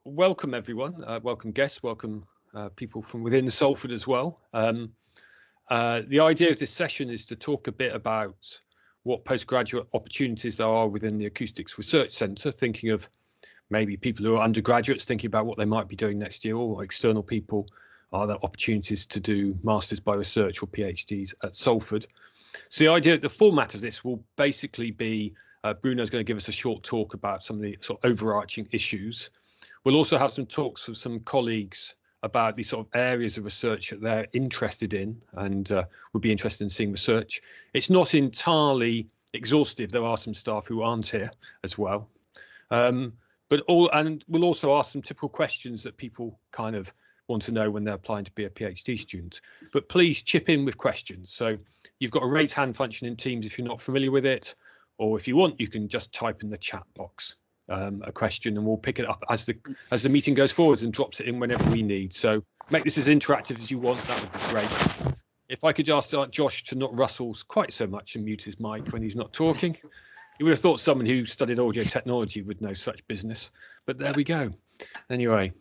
welcome everyone, welcome guests, welcome people from within Salford as well. The idea of this session is to talk a bit about what postgraduate opportunities there are within the Acoustics Research Centre, thinking of maybe people who are undergraduates thinking about what they might be doing next year, or external people, are there opportunities to do Masters by Research or PhDs at Salford. So the idea, the format of this will basically be Bruno's going to give us a short talk about some of the sort of overarching issues. We'll also have some talks with some colleagues about the sort of areas of research that they're interested in and would be interested in seeing research. It's not entirely exhaustive. There are some staff who aren't here as well. And we'll also ask some typical questions that people kind of want to know when they're applying to be a PhD student. But please chip in with questions. So you've got a raise hand function in Teams if you're not familiar with it, or if you want, you can just type in the chat box a question and we'll pick it up as the meeting goes forward and drops it in whenever we need. So make this as interactive as you want. That would be great. If I could ask Josh to not rustle quite so much and mute his mic when he's not talking. You would have thought someone who studied audio technology would know such business, but there we go. Anyway,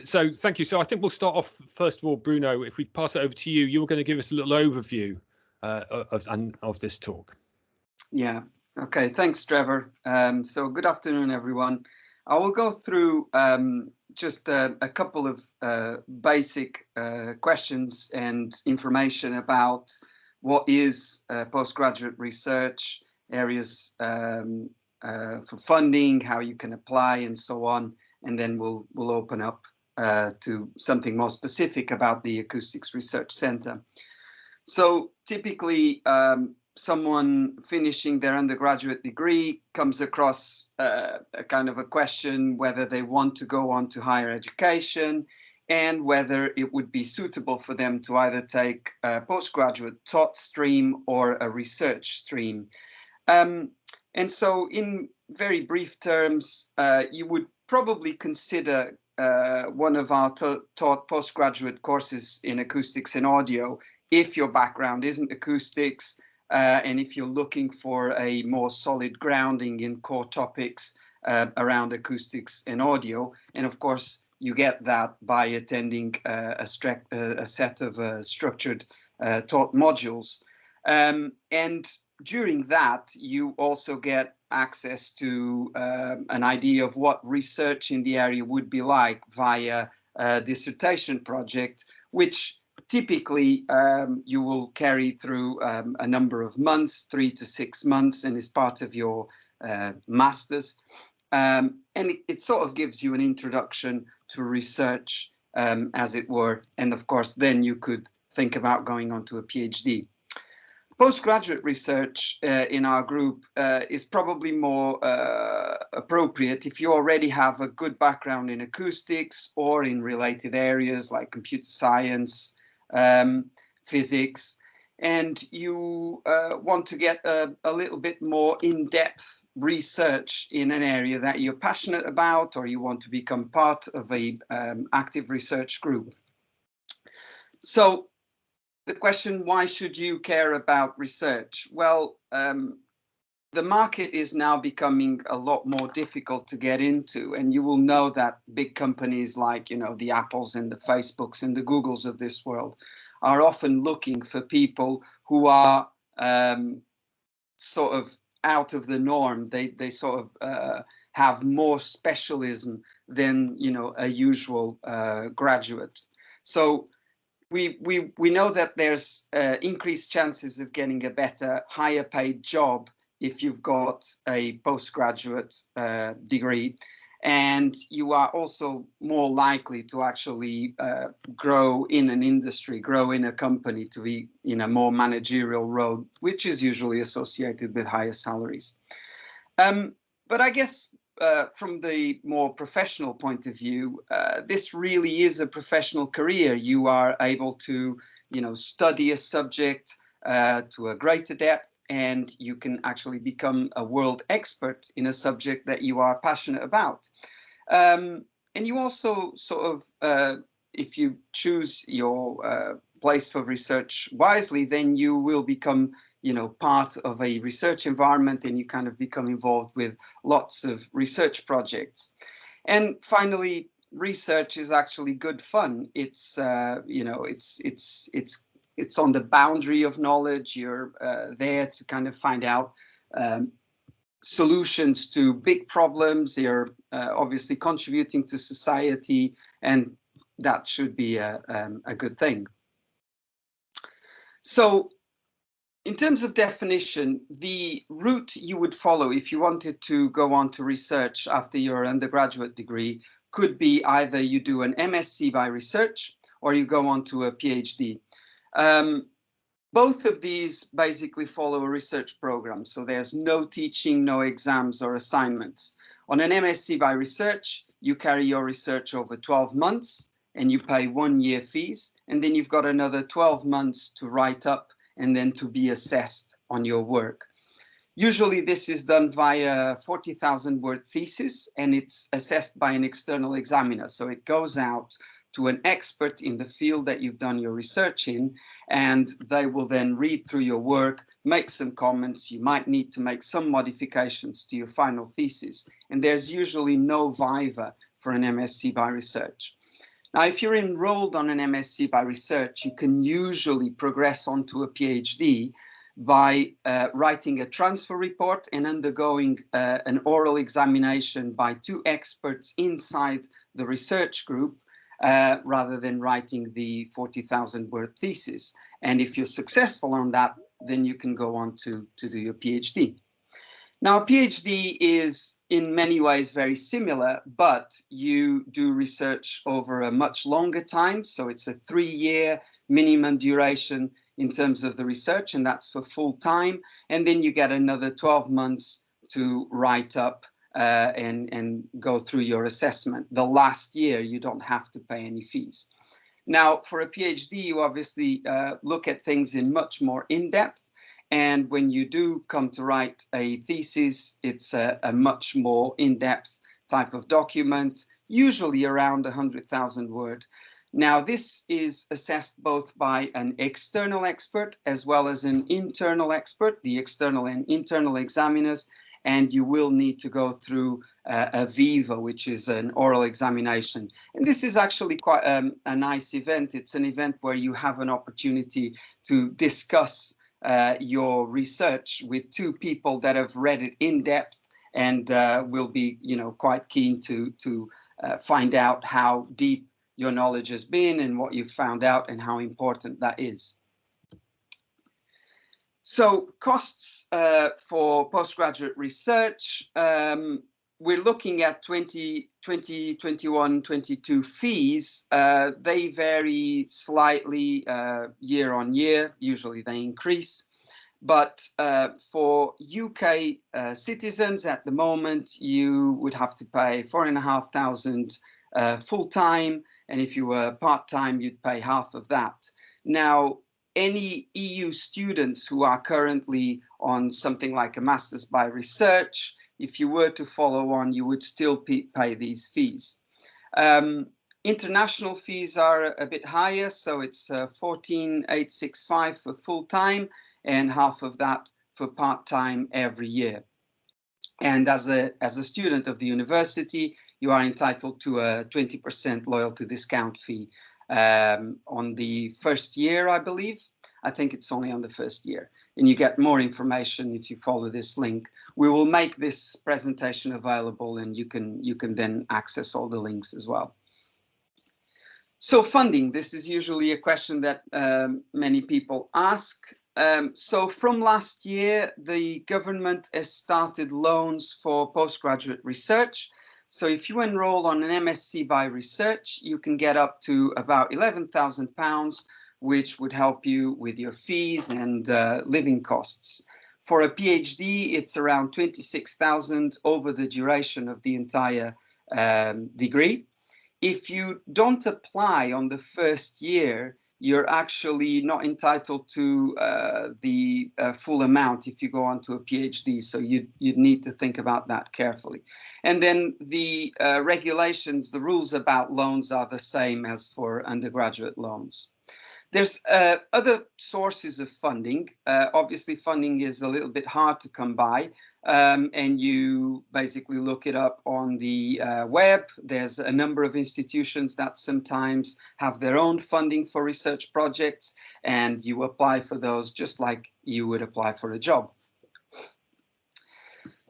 so thank you. So I think we'll start off, first of all, Bruno, if we pass it over to you, you were going to give us a little overview of this talk. Yeah, okay, thanks, Trevor. So good afternoon, everyone. I will go through just a couple of basic questions and information about what is postgraduate research, areas for funding, how you can apply, and so on. And then we'll open up to something more specific about the Acoustics Research Centre. So typically, someone finishing their undergraduate degree comes across a kind of a question whether they want to go on to higher education and whether it would be suitable for them to either take a postgraduate taught stream or a research stream. And so in very brief terms, you would probably consider one of our taught postgraduate courses in acoustics and audio if your background isn't acoustics and if you're looking for a more solid grounding in core topics around acoustics and audio. And of course, you get that by attending a set of structured taught modules. And during that, you also get access to an idea of what research in the area would be like via a dissertation project, which typically you will carry through a number of months, 3 to 6 months, and is part of your master's. And it sort of gives you an introduction to research, as it were. And of course, then you could think about going on to a PhD. Postgraduate research in our group is probably more appropriate if you already have a good background in acoustics or in related areas like computer science, physics, and you want to get a little bit more in-depth research in an area that you're passionate about, or you want to become part of a active research group. So the question, why should you care about research? Well, the market is now becoming a lot more difficult to get into, and you will know that big companies like, the Apples and the Facebooks and the Googles of this world are often looking for people who are sort of out of the norm. They sort of have more specialism than, a usual graduate. So we know that there's increased chances of getting a better, higher paid job if you've got a postgraduate degree, and you are also more likely to actually grow in an industry, grow in a company, to be in a more managerial role, which is usually associated with higher salaries. But I guess from the more professional point of view, this really is a professional career. You are able to, study a subject to a greater depth, and you can actually become a world expert in a subject that you are passionate about. And you also sort of, if you choose your place for research wisely, then you will become part of a research environment, and you kind of become involved with lots of research projects. And finally, research is actually good fun. It's you know, it's on the boundary of knowledge. You're there to kind of find out solutions to big problems. You're obviously contributing to society, and that should be a good thing. So in terms of definition, the route you would follow if you wanted to go on to research after your undergraduate degree could be either you do an MSc by research or you go on to a PhD. Both of these basically follow a research program, so there's no teaching, no exams or assignments. On an MSc by research, you carry your research over 12 months and you pay 1 year fees, and then you've got another 12 months to write up and then to be assessed on your work. Usually this is done via 40,000 word thesis, and it's assessed by an external examiner. So it goes out to an expert in the field that you've done your research in, and they will then read through your work, make some comments. You might need to make some modifications to your final thesis, and there's usually no viva for an MSc by research. Now, if you're enrolled on an MSc by research, you can usually progress onto a PhD by writing a transfer report and undergoing an oral examination by 2 experts inside the research group, rather than writing the 40,000 word thesis. And if you're successful on that, then you can go on to do your PhD. Now, a PhD is in many ways very similar, but you do research over a much longer time. So it's a 3-year minimum duration in terms of the research, and that's for full time. And then you get another 12 months to write up and go through your assessment. The last year, you don't have to pay any fees. Now, for a PhD, you obviously look at things in much more in-depth. And when you do come to write a thesis, it's a much more in-depth type of document, usually around 100,000 words. Now, this is assessed both by an external expert as well as an internal expert, the external and internal examiners, and you will need to go through a viva, which is an oral examination. And this is actually quite a nice event. It's an event where you have an opportunity to discuss your research with 2 people that have read it in depth and will be, quite keen to find out how deep your knowledge has been and what you've found out and how important that is. So costs for postgraduate research, we're looking at 2021-22 fees. They vary slightly year on year. Usually they increase. But for UK citizens at the moment, you would have to pay 4,500 full-time. And if you were part-time, you'd pay half of that. Now, any EU students who are currently on something like a master's by research, if you were to follow on, you would still pay these fees. International fees are a bit higher, so it's 14,865 for full-time and half of that for part-time every year. And as a student of the university, you are entitled to a 20% loyalty discount fee on the first year, I believe. I think it's only on the first year. And you get more information if you follow this link. We will make this presentation available, and you can then access all the links as well. So funding, this is usually a question that many people ask. So from last year, the government has started loans for postgraduate research. So if you enroll on an MSc by research, you can get up to about £11,000, which would help you with your fees and living costs. For a PhD, it's around 26,000 over the duration of the entire degree. If you don't apply on the first year, you're actually not entitled to the full amount if you go on to a PhD. So you'd need to think about that carefully. And then the regulations, the rules about loans are the same as for undergraduate loans. There's other sources of funding. Obviously, funding is a little bit hard to come by, and you basically look it up on the web. There's a number of institutions that sometimes have their own funding for research projects, and you apply for those just like you would apply for a job.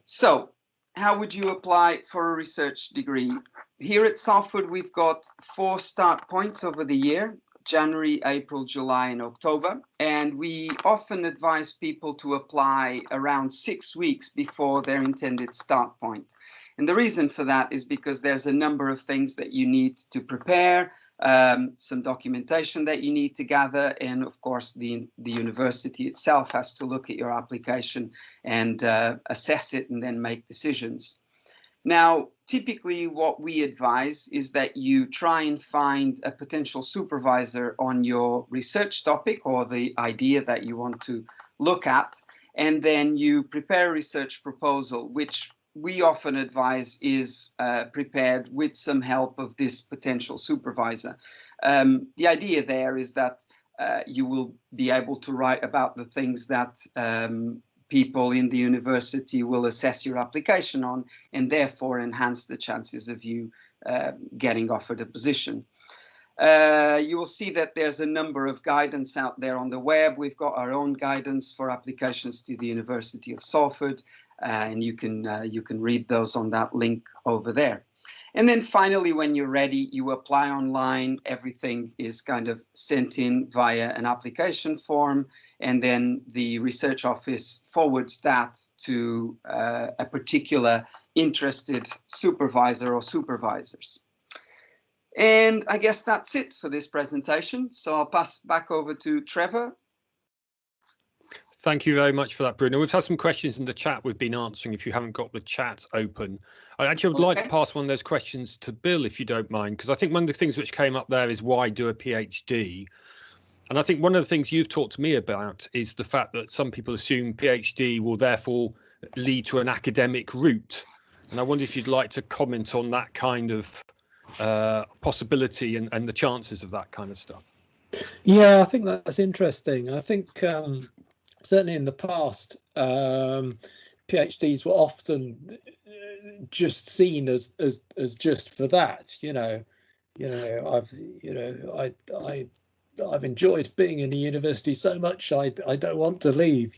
So, how would you apply for a research degree? Here at Salford, we've got 4 start points over the year: January, April, July, and October. And we often advise people to apply around 6 weeks before their intended start point. And the reason for that is because there's a number of things that you need to prepare, some documentation that you need to gather, and of course the university itself has to look at your application and assess it and then make decisions. Now, typically what we advise is that you try and find a potential supervisor on your research topic or the idea that you want to look at, and then you prepare a research proposal, which we often advise is prepared with some help of this potential supervisor. The idea there is that you will be able to write about the things that people in the university will assess your application on, and therefore enhance the chances of you getting offered a position. You will see that there's a number of guidance out there on the web. We've got our own guidance for applications to the University of Salford, and you can read those on that link over there. And then finally, when you're ready, you apply online. Everything is kind of sent in via an application form, and then the research office forwards that to a particular interested supervisor or supervisors. And I guess that's it for this presentation. So I'll pass back over to Trevor. Thank you very much for that, Bruno. We've had some questions in the chat we've been answering if you haven't got the chat open. I actually would like to pass one of those questions to Bill, if you don't mind, because I think one of the things which came up there is why do a PhD? And I think one of the things you've talked to me about is the fact that some people assume PhD will therefore lead to an academic route. And I wonder if you'd like to comment on that kind of possibility and the chances of that kind of stuff. Yeah, I think that's interesting. I think certainly in the past, PhDs were often just seen as just for that. I've enjoyed being in the university so much. I don't want to leave.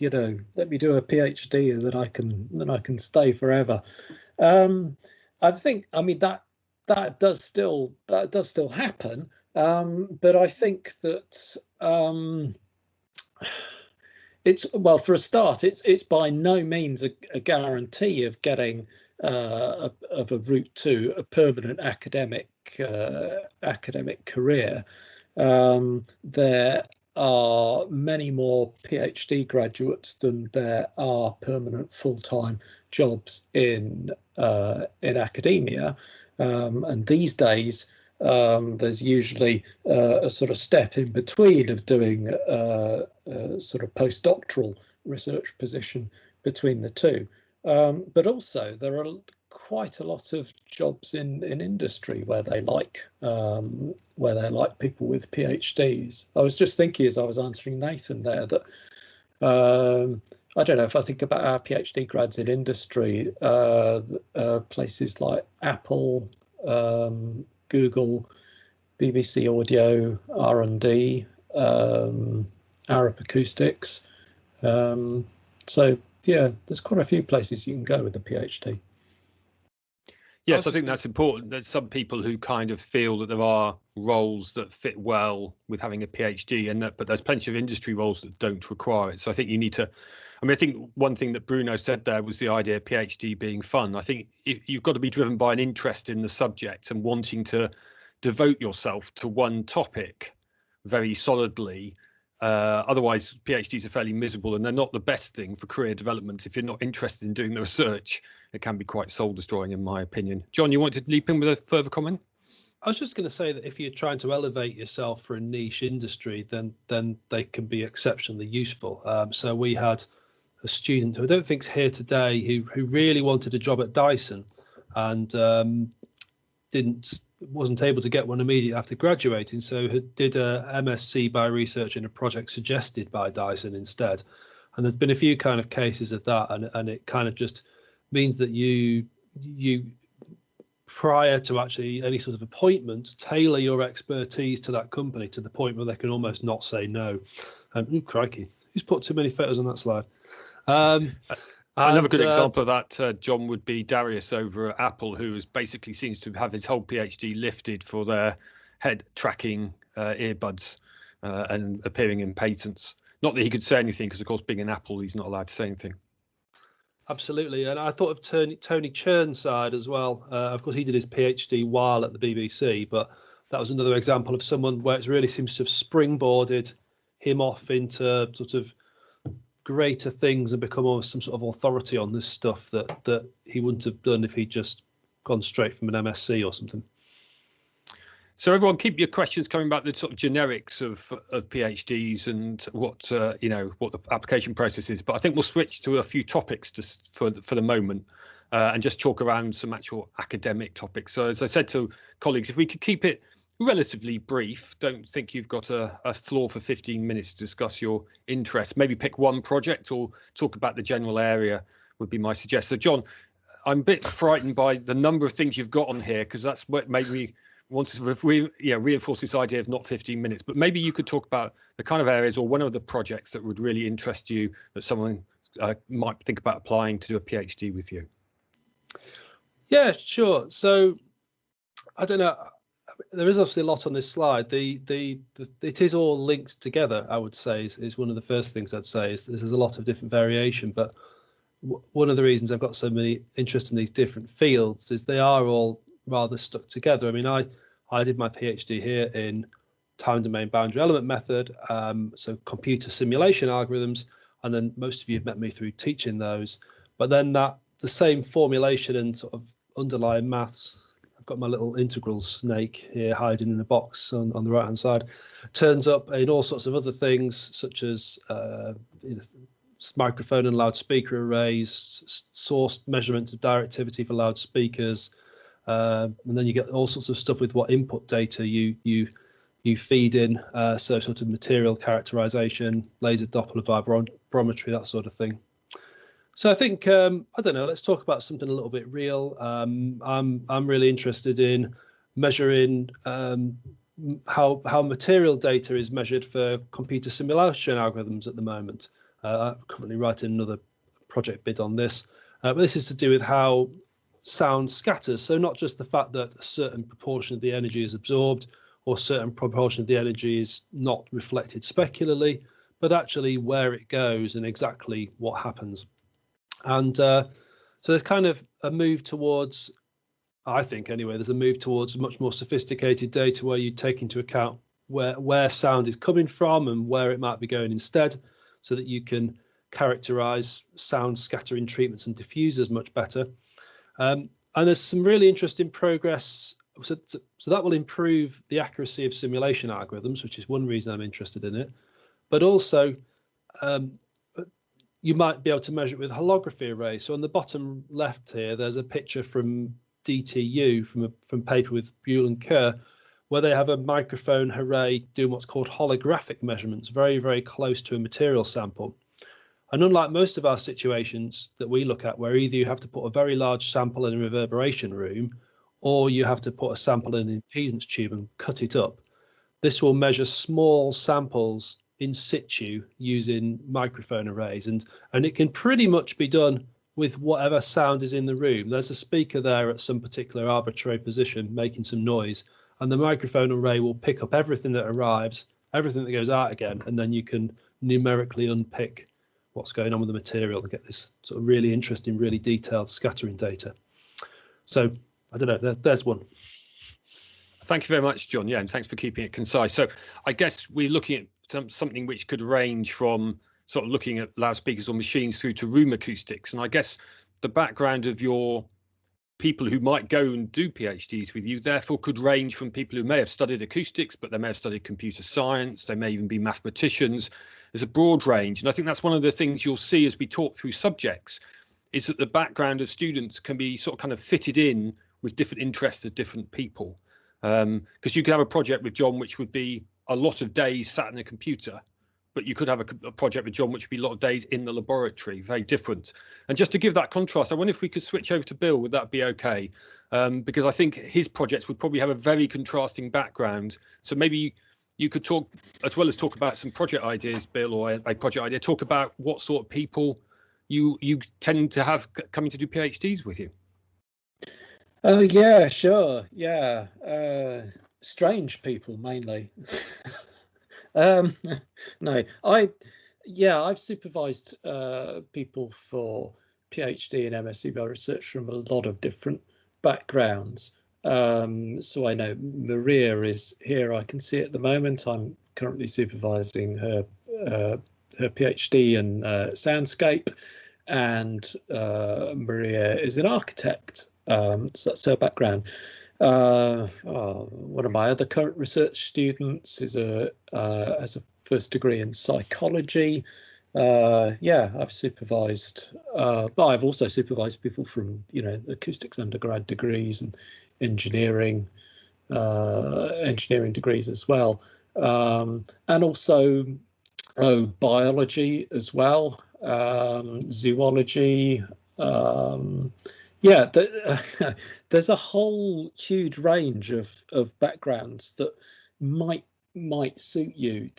Let me do a PhD and then I can stay forever. I think, I mean, that does still happen. But I think that it's, well, for a start, it's by no means a guarantee of getting of a route to a permanent academic career. There are many more PhD graduates than there are permanent full-time jobs in academia, and these days there's usually a sort of step in between of doing a sort of postdoctoral research position between the two. But also there are quite a lot of jobs in industry where they like people with PhDs. I was just thinking as I was answering Nathan there that I don't know, if I think about our PhD grads in industry, places like Apple, Google, BBC Audio, R&D, Arab Acoustics. So yeah, there's quite a few places you can go with a PhD. Yes, I think that's important. There's some people who kind of feel that there are roles that fit well with having a PhD, but there's plenty of industry roles that don't require it. So I think you need to, I think one thing that Bruno said there was the idea of PhD being fun. I think you've got to be driven by an interest in the subject and wanting to devote yourself to one topic very solidly. Otherwise, PhDs are fairly miserable, and they're not the best thing for career development. If you're not interested in doing the research, it can be quite soul destroying, in my opinion. John, you want to leap in with a further comment? I was just going to say that if you're trying to elevate yourself for a niche industry, then they can be exceptionally useful. So we had a student who I don't think's here today who really wanted a job at Dyson and didn't wasn't able to get one immediately after graduating, so did a MSc Bioresearch in a project suggested by Dyson instead. And there's been a few kind of cases of that, and it kind of just means that you prior to actually any sort of appointment, tailor your expertise to that company to the point where they can almost not say no. And ooh, crikey, who's put too many photos on that slide? Another good example of that, John, would be Darius over at Apple, who basically seems to have his whole PhD lifted for their head tracking earbuds and appearing in patents. Not that he could say anything, because of course, being an Apple, he's not allowed to say anything. Absolutely, and I thought of Tony Churnside as well. Of course, he did his PhD while at the BBC, but that was another example of someone where it really seems to have springboarded him off into sort of greater things and become almost some sort of authority on this stuff that he wouldn't have done if he'd just gone straight from an MSc or something. So everyone, keep your questions coming about the sort of generics of PhDs and what what the application process is. But I think we'll switch to a few topics for the moment and just talk around some actual academic topics. So as I said to colleagues, if we could keep it relatively brief, don't think you've got a floor for 15 minutes to discuss your interests. Maybe pick one project or talk about the general area would be my suggestion. So John, I'm a bit frightened by the number of things you've got on here, because that's what made me want to reinforce this idea of not 15 minutes, but maybe you could talk about the kind of areas or one of the projects that would really interest you that someone might think about applying to do a PhD with you. Yeah, sure. So I don't know. There is obviously a lot on this slide. It is all linked together, I would say, is one of the first things I'd say. Is there's a lot of different variation, but one of the reasons I've got so many interest in these different fields is they are all rather stuck together. I mean, I did my PhD here in time domain boundary element method, so computer simulation algorithms, and then most of you have met me through teaching those. But then the same formulation and sort of underlying maths, I've got my little integral snake here hiding in a box on the right hand side, turns up in all sorts of other things, such as microphone and loudspeaker arrays, source measurement of directivity for loudspeakers, and then you get all sorts of stuff with what input data you feed in, so sort of material characterization, laser Doppler vibrometry, that sort of thing. So I think I don't know. Let's talk about something a little bit real. I'm really interested in measuring how material data is measured for computer simulation algorithms at the moment. I'm currently writing another project bid on this, but this is to do with how sound scatters. So not just the fact that a certain proportion of the energy is absorbed or a certain proportion of the energy is not reflected specularly, but actually where it goes and exactly what happens. And so there's kind of a move towards, I think anyway, there's a move towards much more sophisticated data where you take into account where sound is coming from and where it might be going instead, so that you can characterize sound scattering treatments and diffusers much better. And there's some really interesting progress. So that will improve the accuracy of simulation algorithms, which is one reason I'm interested in it. But also, you might be able to measure it with holography arrays. So on the bottom left here, there's a picture from DTU from paper with Buell and Kerr, where they have a microphone array doing what's called holographic measurements, very, very close to a material sample. And unlike most of our situations that we look at, where either you have to put a very large sample in a reverberation room, or you have to put a sample in an impedance tube and cut it up, this will measure small samples in situ using microphone arrays, and it can pretty much be done with whatever sound is in the room. There's a speaker there at some particular arbitrary position making some noise, and the microphone array will pick up everything that arrives, everything that goes out again, and then you can numerically unpick what's going on with the material and get this sort of really interesting, really detailed scattering data. So I don't know, there's one. Thank you very much, John. Yeah, and thanks for keeping it concise. So I guess we're looking at something which could range from sort of looking at loudspeakers or machines through to room acoustics. And I guess the background of your people who might go and do PhDs with you therefore could range from people who may have studied acoustics, but they may have studied computer science, they may even be mathematicians. There's a broad range. And I think that's one of the things you'll see as we talk through subjects, is that the background of students can be sort of kind of fitted in with different interests of different people. Because you could have a project with John which would be a lot of days sat in a computer, but you could have a project with John which would be a lot of days in the laboratory, very different. And just to give that contrast, I wonder if we could switch over to Bill, would that be okay? Because I think his projects would probably have a very contrasting background. So maybe you could talk, as well as talk about some project ideas, Bill, or a project idea, talk about what sort of people you tend to have coming to do PhDs with you. Oh, yeah, sure. Yeah. Strange people mainly. No, I've supervised people for PhD and MSc by research from a lot of different backgrounds. So I know Maria is here. I can see at the moment. I'm currently supervising her PhD in soundscape, and Maria is an architect. So that's her background. One of my other current research students has a first degree in psychology. I've supervised, but I've also supervised people from, acoustics undergrad degrees and engineering degrees as well, and also biology as well, zoology. There's a whole huge range of backgrounds that might suit you.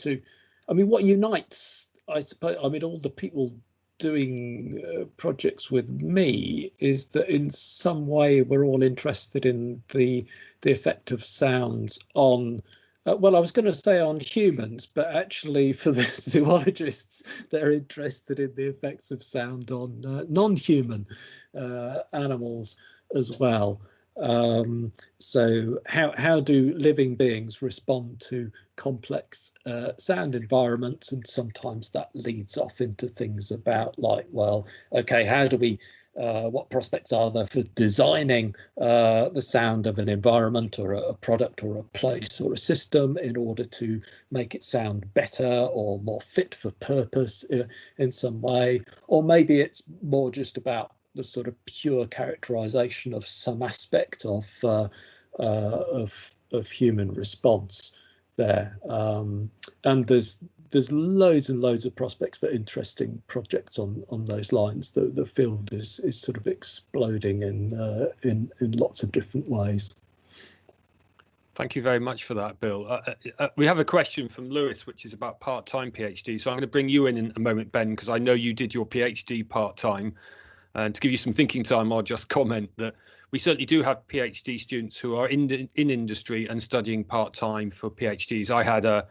What unites, I suppose, all the people doing projects with me is that in some way we're all interested in the effect of sounds on, I was going to say on humans, but actually for the zoologists, they're interested in the effects of sound on non-human animals as well. So how do living beings respond to complex sound environments? And sometimes that leads off into things about how do we what prospects are there for designing the sound of an environment or a product or a place or a system in order to make it sound better or more fit for purpose in some way? Or maybe it's more just about the sort of pure characterization of some aspect of human response there. And there's loads and loads of prospects for interesting projects on those lines. The field is sort of exploding in lots of different ways. Thank you very much for that, Bill. We have a question from Lewis, which is about part-time PhD. So I'm going to bring you in a moment, Ben, because I know you did your PhD part-time. And to give you some thinking time, I'll just comment that we certainly do have PhD students who are in industry and studying part-time for PhDs. I had a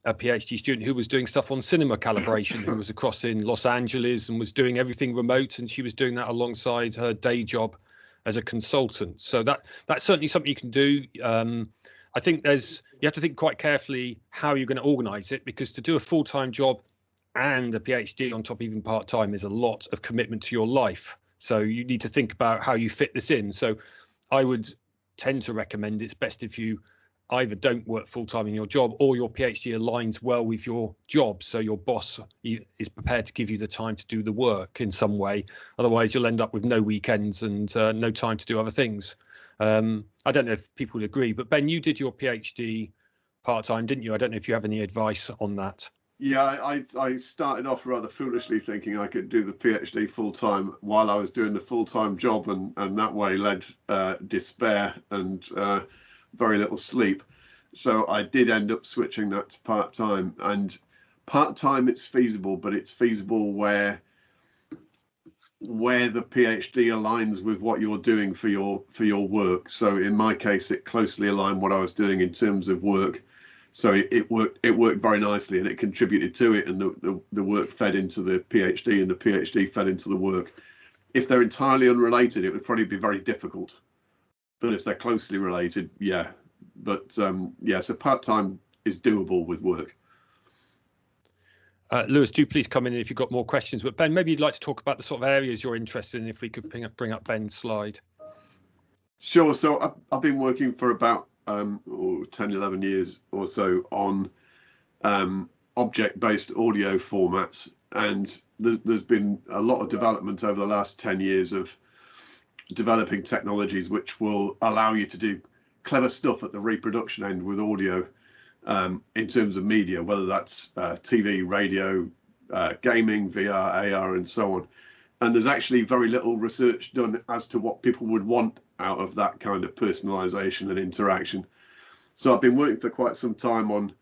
PhD student who was doing stuff on cinema calibration, who was across in Los Angeles and was doing everything remote, and she was doing that alongside her day job as a consultant. So that's certainly something you can do. I think you have to think quite carefully how you're going to organise it, because to do a full-time job and a PhD on top, even part-time, is a lot of commitment to your life. So you need to think about how you fit this in. So I would tend to recommend it's best if you either don't work full-time in your job, or your PhD aligns well with your job, so your boss is prepared to give you the time to do the work in some way. Otherwise you'll end up with no weekends and no time to do other things. I don't know if people would agree, but Ben, you did your PhD part-time, didn't you? I don't know if you have any advice on that. Yeah, I started off rather foolishly thinking I could do the PhD full-time while I was doing the full-time job, and that way led despair and very little sleep. So I did end up switching that to part-time. And part-time, it's feasible, but it's feasible where the PhD aligns with what you're doing for your work. So in my case, it closely aligned what I was doing in terms of work. So it worked very nicely, and it contributed to it, and the work fed into the PhD, and the PhD fed into the work. If they're entirely unrelated, it would probably be very difficult. But if they're closely related, yeah. But so part-time is doable with work. Lewis, do please come in if you've got more questions. But Ben, maybe you'd like to talk about the sort of areas you're interested in, if we could bring up Ben's slide. Sure. So I've been working for about 10, 11 years or so on object-based audio formats, and there's been a lot of development over the last 10 years of developing technologies which will allow you to do clever stuff at the reproduction end with audio in terms of media, whether that's TV, radio, gaming, VR, AR, and so on. And there's actually very little research done as to what people would want out of that kind of personalization and interaction. So I've been working for quite some time on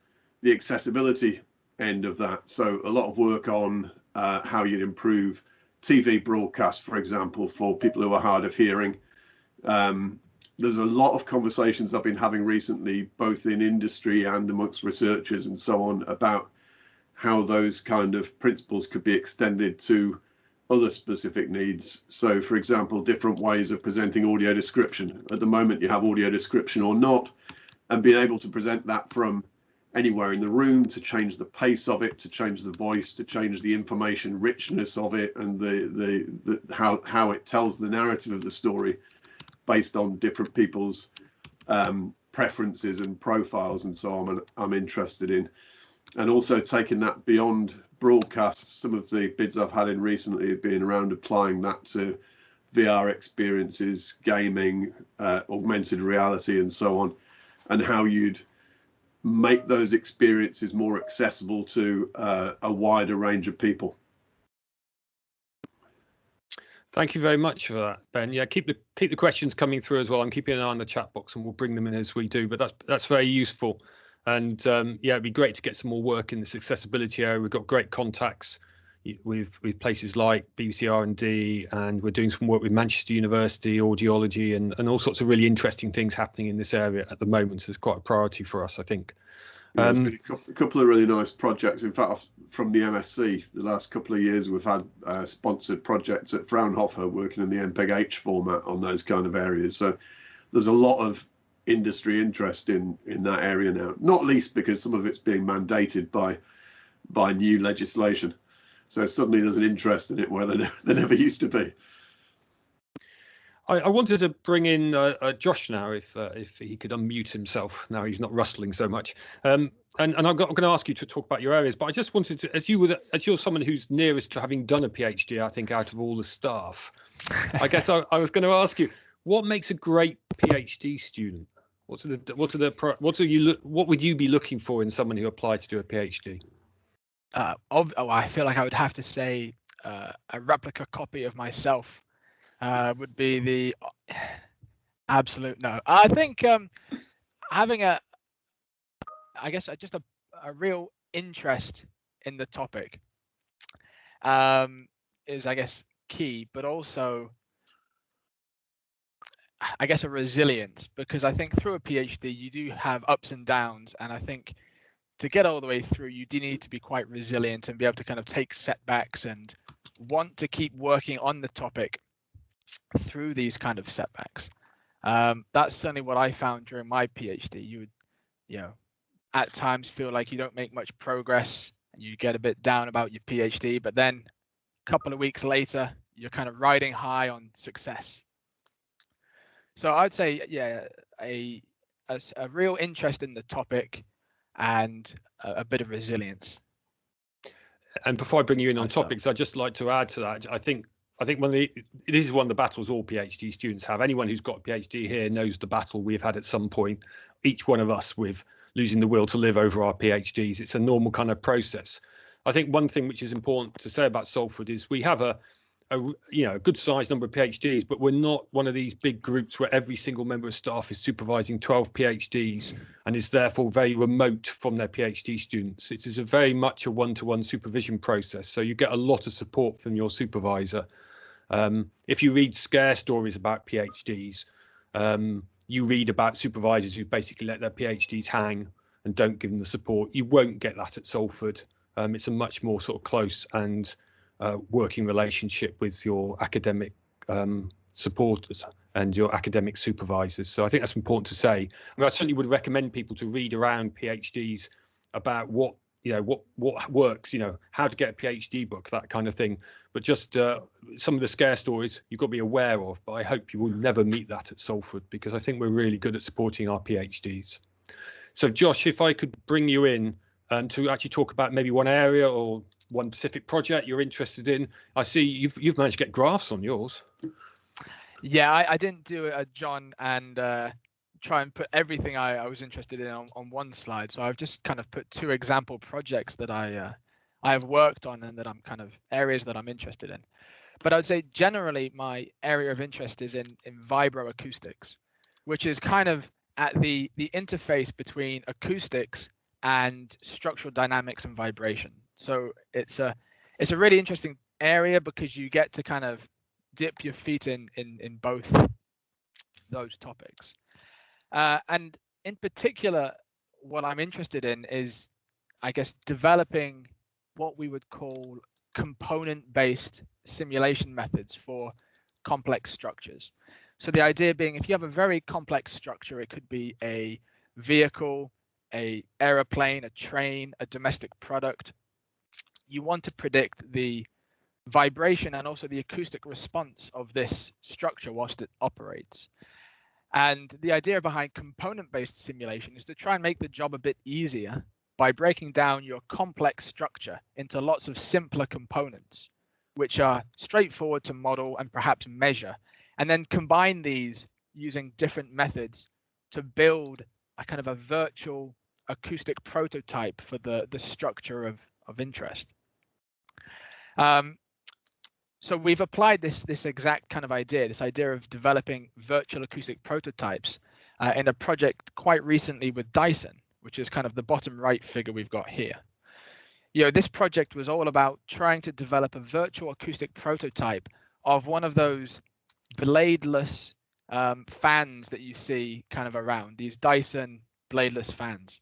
the accessibility end of that. So a lot of work on how you'd improve TV broadcast, for example, for people who are hard of hearing. There's a lot of conversations I've been having recently, both in industry and amongst researchers and so on, about how those kind of principles could be extended to other specific needs. So, for example, different ways of presenting audio description. At the moment, you have audio description or not, and being able to present that from anywhere in the room, to change the pace of it, to change the voice, to change the information richness of it, and the how it tells the narrative of the story based on different people's preferences and profiles and so on. I'm interested in, and also taking that beyond broadcast. Some of the bids I've had in recently have been around applying that to VR experiences, gaming, augmented reality, and so on, and how you'd make those experiences more accessible to a wider range of people. Thank you very much for that, Ben. Yeah, keep the questions coming through as well. I'm keeping an eye on the chat box, and we'll bring them in as we do. But that's very useful. And yeah, it'd be great to get some more work in this accessibility area. We've got great contacts with places like BBC R&D, and we're doing some work with Manchester University, audiology, and all sorts of really interesting things happening in this area at the moment. So it's quite a priority for us, I think. Yeah, there's been a couple of really nice projects. In fact, from the MSc, the last couple of years, we've had sponsored projects at Fraunhofer working in the MPEG-H format on those kind of areas. So there's a lot of industry interest in that area now, not least because some of it's being mandated by new legislation. So suddenly there's an interest in it where there never used to be. I wanted to bring in Josh now, if he could unmute himself. Now he's not rustling so much. And I'm going to ask you to talk about your areas, but I just wanted to, as you're someone who's nearest to having done a PhD, I think, out of all the staff, I guess I was going to ask you, what makes a great PhD student? What would you be looking for in someone who applied to do a PhD? I feel like I would have to say a replica copy of myself would be the absolute no. I think having just a real interest in the topic is, I guess, key, but also I guess a resilience, because I think through a PhD you do have ups and downs, and I think to get all the way through you do need to be quite resilient and be able to kind of take setbacks and want to keep working on the topic through these kind of setbacks. That's certainly what I found during my PhD. You would, at times feel like you don't make much progress and you get a bit down about your PhD, but then a couple of weeks later you're kind of riding high on success. So I'd say, yeah, a real interest in the topic and a bit of resilience. And before I bring you in on topics, I'd just like to add to that. I think this is one of the battles all PhD students have. Anyone who's got a PhD here knows the battle we've had at some point, each one of us, with losing the will to live over our PhDs. It's a normal kind of process. I think one thing which is important to say about Salford is we have a good sized number of PhDs, but we're not one of these big groups where every single member of staff is supervising 12 PhDs and is therefore very remote from their PhD students. It is very much a one-to-one supervision process. So you get a lot of support from your supervisor. If you read scare stories about PhDs, you read about supervisors who basically let their PhDs hang and don't give them the support. You won't get that at Salford. It's a much more sort of close and working relationship with your academic supporters and your academic supervisors. So I think that's important to say. I certainly would recommend people to read around PhDs about what works, how to get a PhD book, that kind of thing. But just some of the scare stories you've got to be aware of, but I hope you will never meet that at Salford, because I think we're really good at supporting our PhDs. So Josh, if I could bring you in to actually talk about maybe one area or one specific project you're interested in. I see you've managed to get graphs on yours. Yeah, I didn't do it, John and try and put everything I was interested in on one slide. So I've just kind of put 2 example projects that I have worked on and that I'm kind of areas that I'm interested in. But I would say generally my area of interest is in vibroacoustics, which is kind of at the interface between acoustics and structural dynamics and vibration. So it's a really interesting area because you get to kind of dip your feet in both those topics. And in particular, what I'm interested in is, I guess, developing what we would call component-based simulation methods for complex structures. So the idea being, if you have a very complex structure, it could be a vehicle, an aeroplane, a train, a domestic product. You want to predict the vibration and also the acoustic response of this structure whilst it operates. And the idea behind component-based simulation is to try and make the job a bit easier by breaking down your complex structure into lots of simpler components, which are straightforward to model and perhaps measure, and then combine these using different methods to build a kind of a virtual acoustic prototype for the structure of interest. So we've applied this exact kind of idea, this idea of developing virtual acoustic prototypes in a project quite recently with Dyson, which is kind of the bottom right figure we've got here. You know, this project was all about trying to develop a virtual acoustic prototype of one of those bladeless fans that you see kind of around, these Dyson bladeless fans.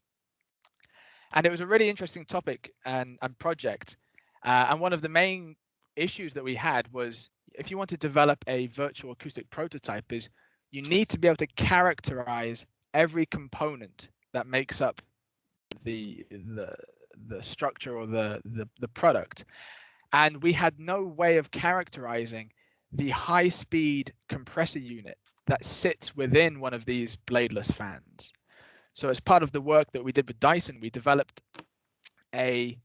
And it was a really interesting topic and project. And one of the main issues that we had was, if you want to develop a virtual acoustic prototype, is you need to be able to characterize every component that makes up the structure or the product. And we had no way of characterizing the high-speed compressor unit that sits within one of these bladeless fans. So as part of the work that we did with Dyson, we developed a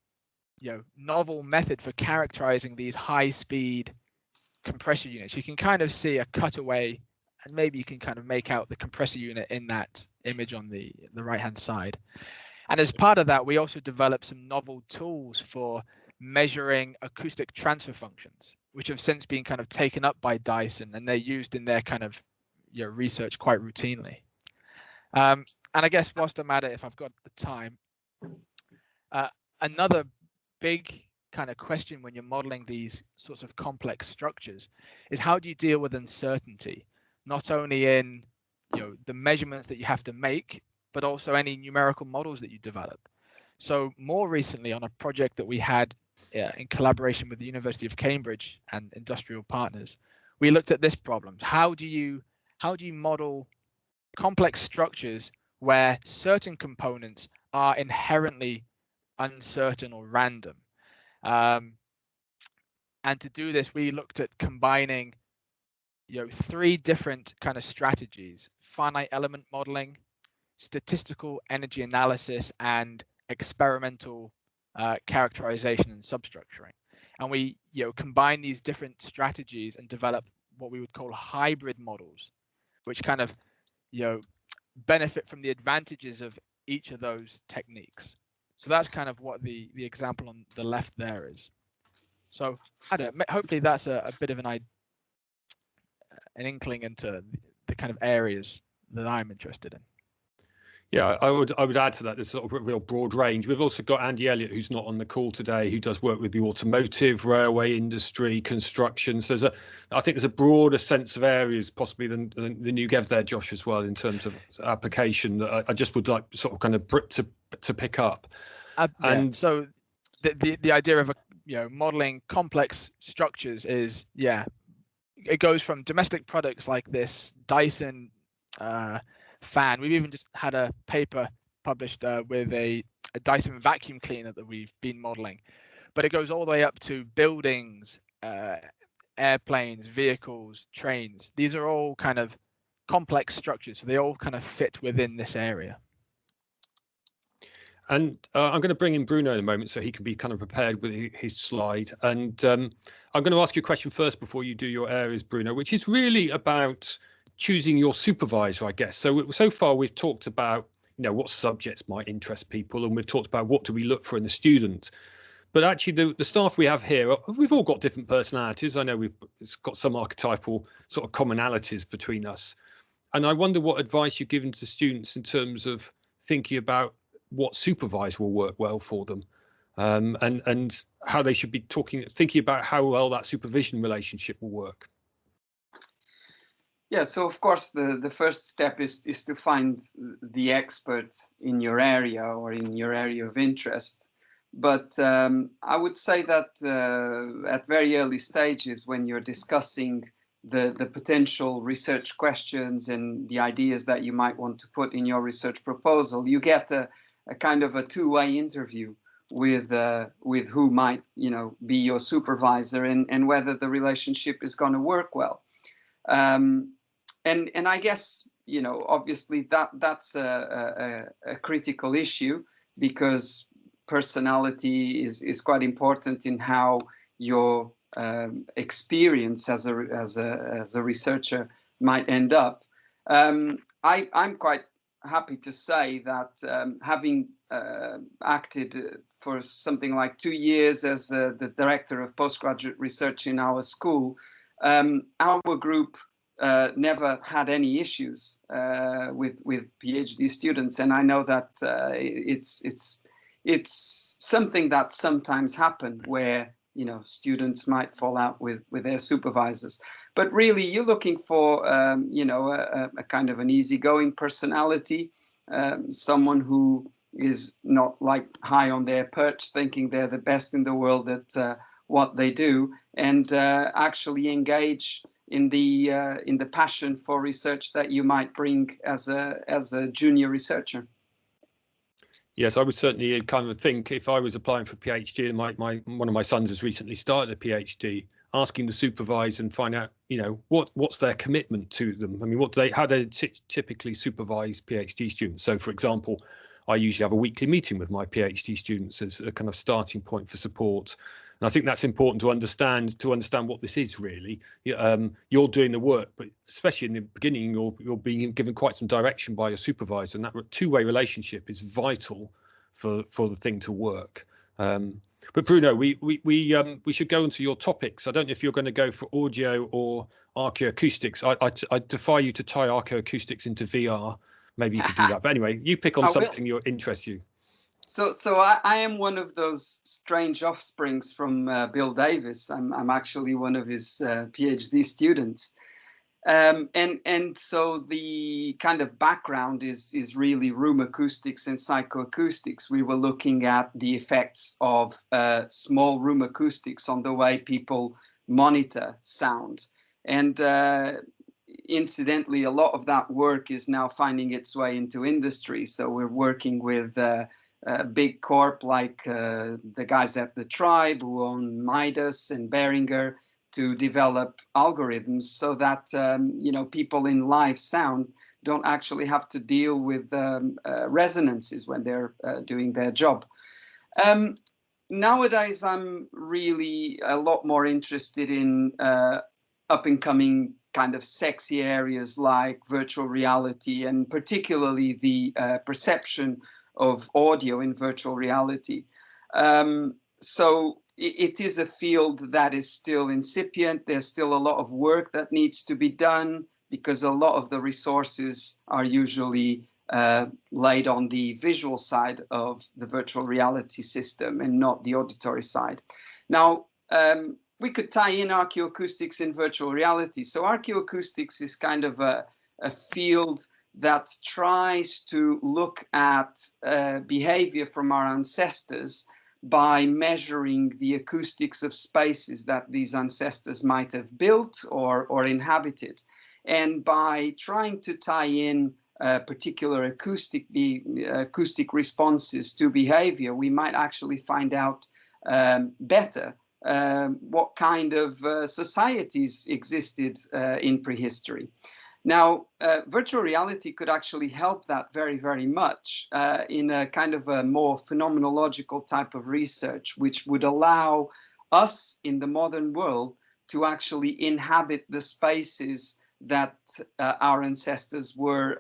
novel method for characterizing these high-speed compressor units. You can kind of see a cutaway, and maybe you can kind of make out the compressor unit in that image on the right-hand side. And as part of that, we also developed some novel tools for measuring acoustic transfer functions, which have since been kind of taken up by Dyson, and they're used in their kind of research quite routinely. And I guess whilst I'm at it, if I've got the time, another big kind of question when you're modeling these sorts of complex structures is, how do you deal with uncertainty, not only in the measurements that you have to make, but also any numerical models that you develop. So more recently, on a project that we had in collaboration with the University of Cambridge and industrial partners, we looked at this problem. How do you model complex structures where certain components are inherently uncertain or random? And to do this, we looked at combining 3 different kind of strategies: finite element modeling, statistical energy analysis, and experimental characterization and substructuring. And we combine these different strategies and develop what we would call hybrid models, which kind of benefit from the advantages of each of those techniques. So that's kind of what the example on the left there is. So I don't know, hopefully that's a bit of an inkling into the kind of areas that I'm interested in. Yeah, I would add to that, there's sort of a real broad range. We've also got Andy Elliott, who's not on the call today, who does work with the automotive, railway industry, construction. So I think there's a broader sense of areas possibly than you gave there, Josh, as well, in terms of application that I just would like sort of kind of to pick up. And so the idea of modeling complex structures is, it goes from domestic products like this Dyson fan. We've even just had a paper published with a Dyson vacuum cleaner that we've been modeling, but it goes all the way up to buildings, airplanes, vehicles, trains. These are all kind of complex structures, so they all kind of fit within this area. And I'm going to bring in Bruno in a moment so he can be kind of prepared with his slide. And I'm going to ask you a question first before you do your areas, Bruno, which is really about choosing your supervisor, I guess. So far we've talked about, what subjects might interest people, and we've talked about what do we look for in the student. But actually, the staff we have here, we've all got different personalities. I know it's got some archetypal sort of commonalities between us. And I wonder what advice you've given to students in terms of thinking about what supervisor will work well for them, and how they should be thinking about how well that supervision relationship will work. Yeah, so of course the first step is to find the expert in your area or in your area of interest. But I would say that at very early stages, when you're discussing the potential research questions and the ideas that you might want to put in your research proposal, you get a kind of a two-way interview with who might be your supervisor, and whether the relationship is going to work well. And I guess obviously that's a critical issue, because personality is quite important in how your experience as a researcher might end up. I'm quite happy to say that having acted for something like 2 years as the director of postgraduate research in our school, our group never had any issues with PhD students, and I know that it's something that sometimes happens where students might fall out with their supervisors. But really, you're looking for a kind of an easygoing personality, someone who is not like high on their perch, thinking they're the best in the world at what they do, and actually engage in the passion for research that you might bring as a junior researcher. Yes, I would certainly kind of think, if I was applying for a PhD and one of my sons has recently started a PhD, asking the supervisor and find out, what's their commitment to them. I mean, how they typically supervise PhD students. So, for example, I usually have a weekly meeting with my PhD students as a kind of starting point for support. And I think that's important to understand what this is really. You're doing the work, but especially in the beginning, you're being given quite some direction by your supervisor, and that two-way relationship is vital for the thing to work. But Bruno, we should go into your topics. I don't know if you're going to go for audio or archaeoacoustics. I defy you to tie archaeoacoustics into VR. Maybe you could do that. But anyway, you pick on something that interests you. So I am one of those strange offsprings from Bill Davis. I'm actually one of his PhD students. And so the kind of background is really room acoustics and psychoacoustics. We were looking at the effects of small room acoustics on the way people monitor sound. And incidentally, a lot of that work is now finding its way into industry. So we're working with big corp like the guys at the Tribe, who own Midas and Behringer, to develop algorithms so that people in live sound don't actually have to deal with resonances when they're doing their job. Nowadays, I'm really a lot more interested in up-and-coming kind of sexy areas like virtual reality, and particularly the perception of audio in virtual reality. So it is a field that is still incipient. There's still a lot of work that needs to be done, because a lot of the resources are usually laid on the visual side of the virtual reality system and not the auditory side. Now, we could tie in archaeoacoustics in virtual reality. So archaeoacoustics is kind of a field that tries to look at behavior from our ancestors by measuring the acoustics of spaces that these ancestors might have built or inhabited. And by trying to tie in particular acoustic responses to behavior, we might actually find out better what kind of societies existed in prehistory. Now, virtual reality could actually help that very, very much in a kind of a more phenomenological type of research, which would allow us in the modern world to actually inhabit the spaces that our ancestors were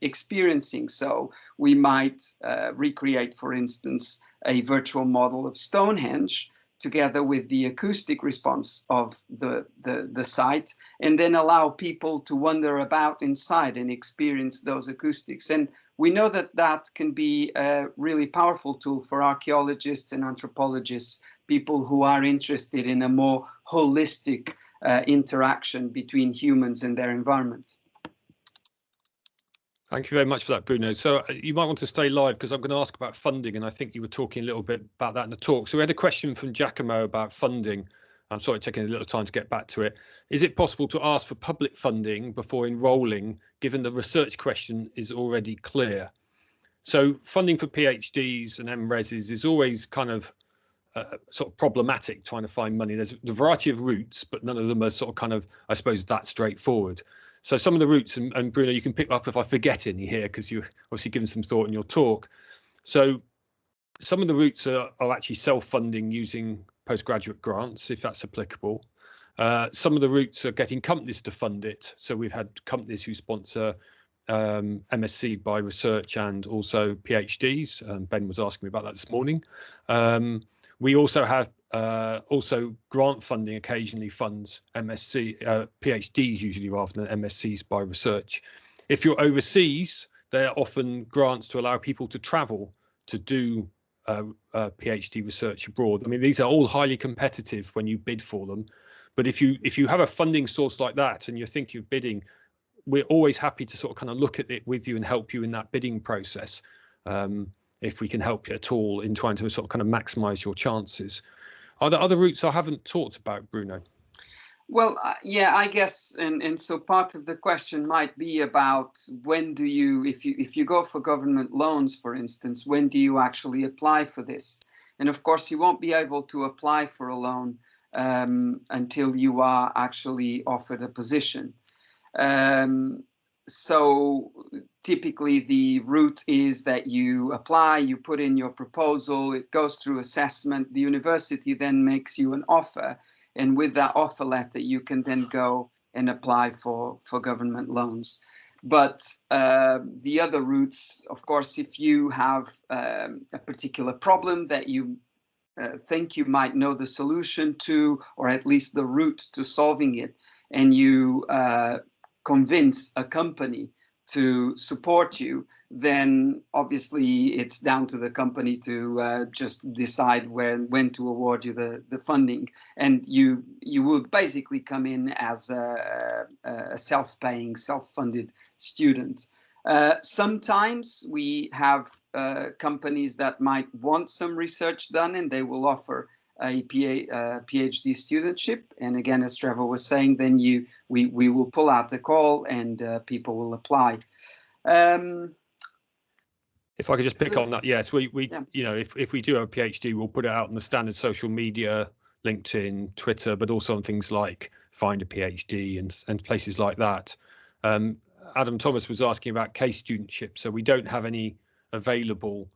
experiencing. So we might recreate, for instance, a virtual model of Stonehenge together with the acoustic response of the site, and then allow people to wander about inside and experience those acoustics. And we know that that can be a really powerful tool for archaeologists and anthropologists, people who are interested in a more holistic interaction between humans and their environment. Thank you very much for that, Bruno. So you might want to stay live because I'm going to ask about funding, and I think you were talking a little bit about that in the talk. So we had a question from Giacomo about funding. I'm sorry, taking a little time to get back to it. Is it possible to ask for public funding before enrolling, given the research question is already clear? So funding for PhDs and MRes is always kind of sort of problematic, trying to find money. There's a variety of routes, but none of them are sort of kind of, I suppose, that straightforward. So some of the routes, and Bruno, you can pick up if I forget any here, because you've obviously given some thought in your talk. So some of the routes are actually self-funding using postgraduate grants, if that's applicable. Some of the routes are getting companies to fund it. So we've had companies who sponsor MSc by research and also PhDs. Ben was asking me about that this morning. We also have grant funding occasionally funds MSc, PhDs usually rather than MScs by research. If you're overseas, there are often grants to allow people to travel to do PhD research abroad. I mean, these are all highly competitive when you bid for them. But if you have a funding source like that and you think you're bidding, we're always happy to sort of kind of look at it with you and help you in that bidding process. If we can help you at all in trying to sort of kind of maximize your chances. Are there other routes I haven't talked about, Bruno? Well, yeah, I guess, and so part of the question might be about when do you, if you go for government loans, for instance, when do you actually apply for this? And of course, you won't be able to apply for a loan until you are actually offered a position. So typically the route is that you apply, you put in your proposal, it goes through assessment, the university then makes you an offer, and with that offer letter you can then go and apply for government loans. But the other routes, of course, if you have a particular problem that you think you might know the solution to, or at least the route to solving it, and you convince a company to support you, then obviously it's down to the company to just decide when to award you the funding, and you would basically come in as a self-paying, self-funded student. Sometimes we have companies that might want some research done, and they will offer a PhD studentship, and again, as Trevor was saying, then we will pull out a call and people will apply. If I could just pick on that, yes, we yeah. You know, if we do have a PhD, we'll put it out on the standard social media, LinkedIn, Twitter, but also on things like Find a PhD and places like that. Adam Thomas was asking about case studentship, so we don't have any available.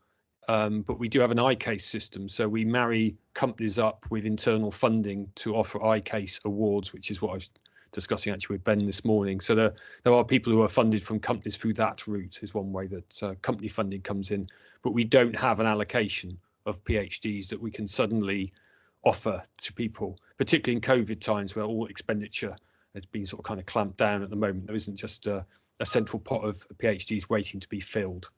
But we do have an iCase system, so we marry companies up with internal funding to offer iCase awards, which is what I was discussing actually with Ben this morning. So there are people who are funded from companies through that route is one way that company funding comes in, but we don't have an allocation of PhDs that we can suddenly offer to people, particularly in COVID times where all expenditure has been sort of kind of clamped down at the moment. There isn't just a central pot of PhDs waiting to be filled.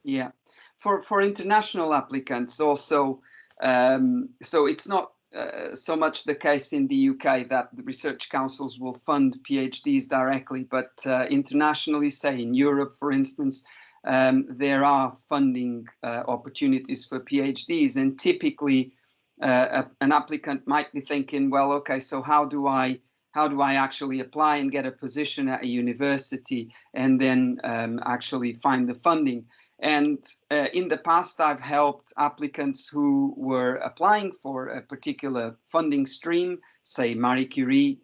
Yeah, for international applicants also, so it's not so much the case in the UK that the research councils will fund PhDs directly, but internationally, say in Europe, for instance, there are funding opportunities for PhDs, and typically an applicant might be thinking, well, okay, so how do I actually apply and get a position at a university and then actually find the funding? And in the past, I've helped applicants who were applying for a particular funding stream, say Marie Curie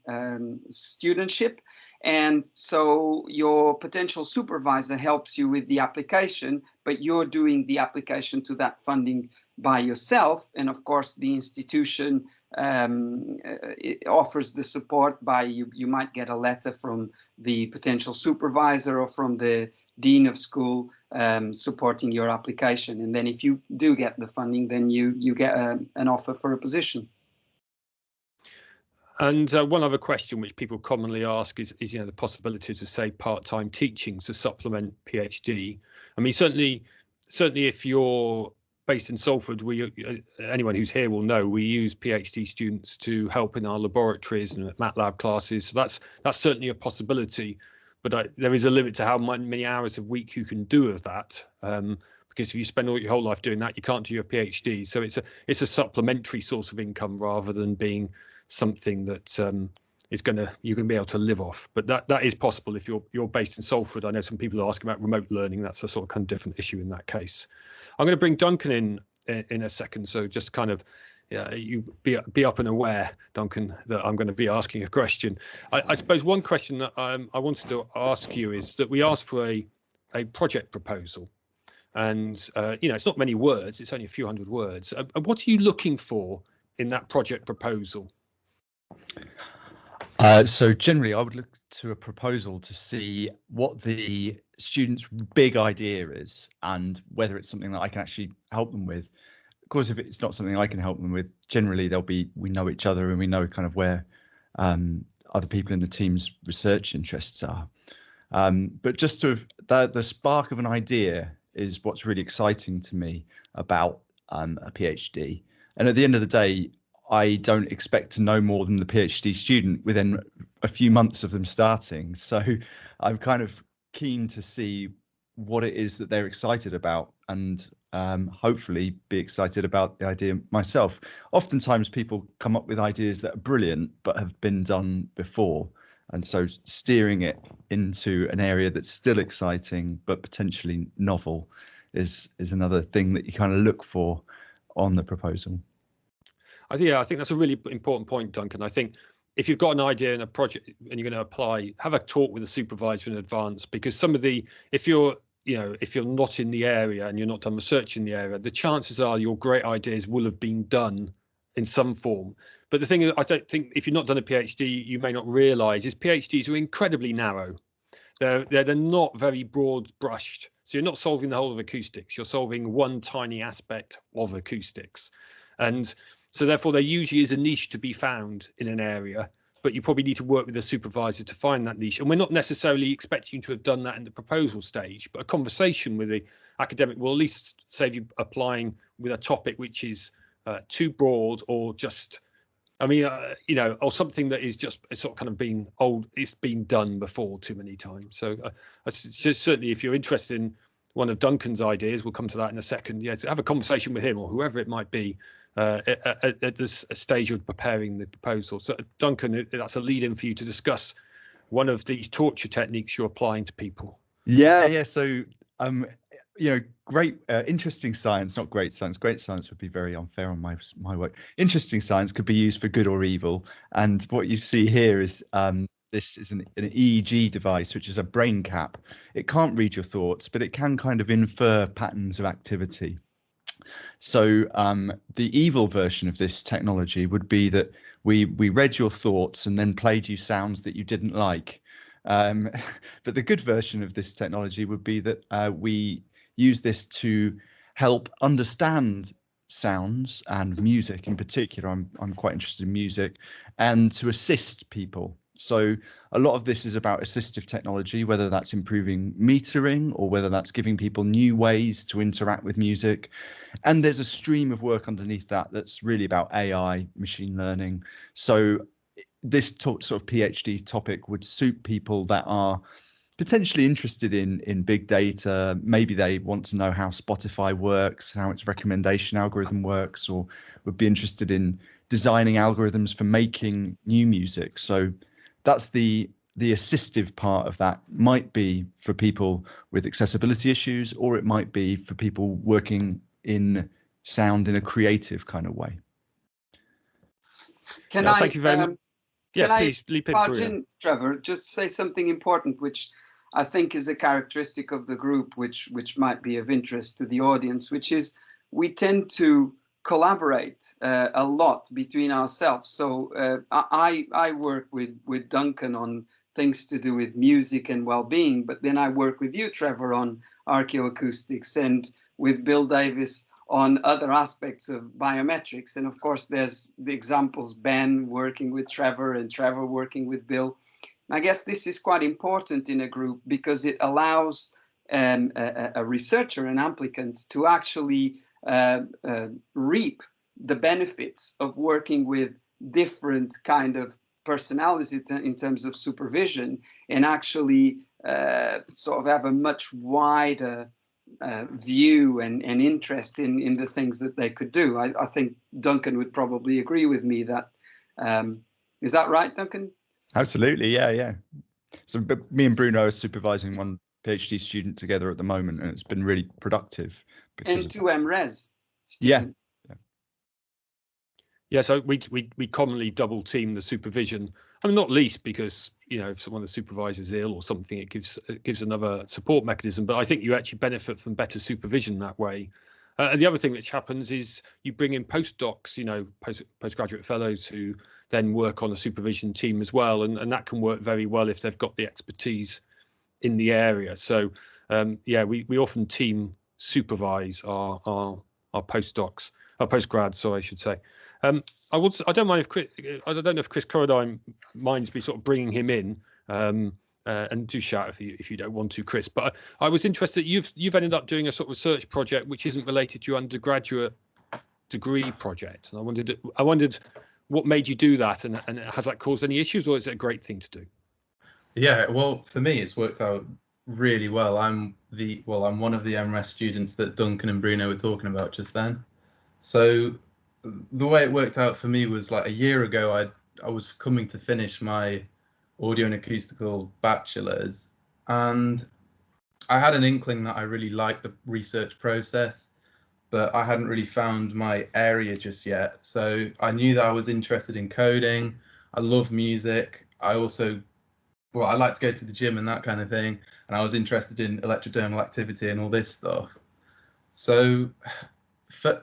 studentship, And so your potential supervisor helps you with the application, but you're doing the application to that funding by yourself. And of course, the institution it offers the support by you might get a letter from the potential supervisor or from the dean of school supporting your application. And then if you do get the funding, then you get an offer for a position. And one other question which people commonly ask is the possibilities of, say, part-time teaching to supplement PhD. I mean, certainly if you're based in Salford, anyone who's here will know we use PhD students to help in our laboratories and MATLAB classes. So that's certainly a possibility, but there is a limit to how many hours a week you can do of that. Because if you spend your whole life doing that, you can't do your PhD. So it's a supplementary source of income rather than being something that you can be able to live off. But that is possible if you're based in Salford. I know some people are asking about remote learning. That's a sort of kind of different issue in that case. I'm going to bring Duncan in a second. So just kind of you be up and aware, Duncan, that I'm going to be asking a question. I suppose one question that I wanted to ask you is that we asked for a project proposal. And it's not many words, it's only a few hundred words. What are you looking for in that project proposal? So generally, I would look to a proposal to see what the student's big idea is and whether it's something that I can actually help them with. Of course, if it's not something I can help them with, generally we know each other and we know kind of where other people in the team's research interests are. But just the spark of an idea is what's really exciting to me about a PhD. And at the end of the day, I don't expect to know more than the PhD student within a few months of them starting. So I'm kind of keen to see what it is that they're excited about and hopefully be excited about the idea myself. Oftentimes people come up with ideas that are brilliant but have been done before. And so steering it into an area that's still exciting but potentially novel is another thing that you kind of look for on the proposal. I think that's a really important point, Duncan. I think if you've got an idea in a project and you're going to apply, have a talk with the supervisor in advance, because if you're not in the area and you're not done research in the area, the chances are your great ideas will have been done in some form. But the thing is, I don't think if you've not done a PhD, you may not realise is PhDs are incredibly narrow. They're not very broad brushed. So you're not solving the whole of acoustics. You're solving one tiny aspect of acoustics. And so therefore, there usually is a niche to be found in an area, but you probably need to work with a supervisor to find that niche. And we're not necessarily expecting you to have done that in the proposal stage, but a conversation with the academic will at least save you applying with a topic which is too broad or just, or something that is just sort of kind of being old. It's been done before too many times. So certainly if you're interested in one of Duncan's ideas, we'll come to that in a second. Yeah, to have a conversation with him or whoever it might be at this stage of preparing the proposal. So Duncan, that's a lead in for you to discuss one of these torture techniques you're applying to people. Yeah. So great, interesting science, not great science. Great science would be very unfair on my work. Interesting science could be used for good or evil. And what you see here is this is an EEG device, which is a brain cap. It can't read your thoughts, but it can kind of infer patterns of activity. So the evil version of this technology would be that we read your thoughts and then played you sounds that you didn't like. But the good version of this technology would be that we use this to help understand sounds and music in particular. I'm quite interested in music, and to assist people. So a lot of this is about assistive technology, whether that's improving metering or whether that's giving people new ways to interact with music. And there's a stream of work underneath that that's really about AI, machine learning. So this sort of PhD topic would suit people that are potentially interested in big data. Maybe they want to know how Spotify works, how its recommendation algorithm works, or would be interested in designing algorithms for making new music. So that's the assistive part of that. Might be for people with accessibility issues, or it might be for people working in sound in a creative kind of way. Thank you very much. Yeah, Can please leap in, barge Bruno. in, Trevor? Just say something important, which I think is a characteristic of the group, which might be of interest to the audience, which is we tend to collaborate a lot between ourselves. So I work with Duncan on things to do with music and well-being, but then I work with you, Trevor, on archaeoacoustics, and with Bill Davis on other aspects of biometrics. And of course, there's the examples, Ben working with Trevor and Trevor working with Bill. I guess this is quite important in a group because it allows a researcher, an applicant, to actually reap the benefits of working with different kind of personalities in terms of supervision, and actually sort of have a much wider view and interest in the things that they could do. I think Duncan would probably agree with me that, is that right, Duncan? Absolutely, yeah. So me and Bruno are supervising one PhD student together at the moment, and it's been really productive. And two MRes students. Yeah, so we commonly double team the supervision. I mean, not least because, you know, if one of the supervisors is ill or something, it gives another support mechanism. But I think you actually benefit from better supervision that way. And the other thing which happens is you bring in postdocs, you know, postgraduate fellows who then work on a supervision team as well, and that can work very well if they've got the expertise in the area. So yeah, we often team supervise our postdocs, our postgrads, so I should say. I don't mind if Chris, I don't know if Chris Corradine minds me sort of bringing him in, and do shout if you don't want to, Chris. But I was interested. You've ended up doing a sort of research project which isn't related to your undergraduate degree project, and I wondered what made you do that, and has that caused any issues, or is it a great thing to do? Yeah, well, for me, it's worked out really well. I'm one of the MRes students that Duncan and Bruno were talking about just then. So the way it worked out for me was like a year ago, I was coming to finish my audio and acoustical bachelor's, and I had an inkling that I really liked the research process, but I hadn't really found my area just yet. So I knew that I was interested in coding. I love music. I like to go to the gym and that kind of thing. And I was interested in electrodermal activity and all this stuff. So for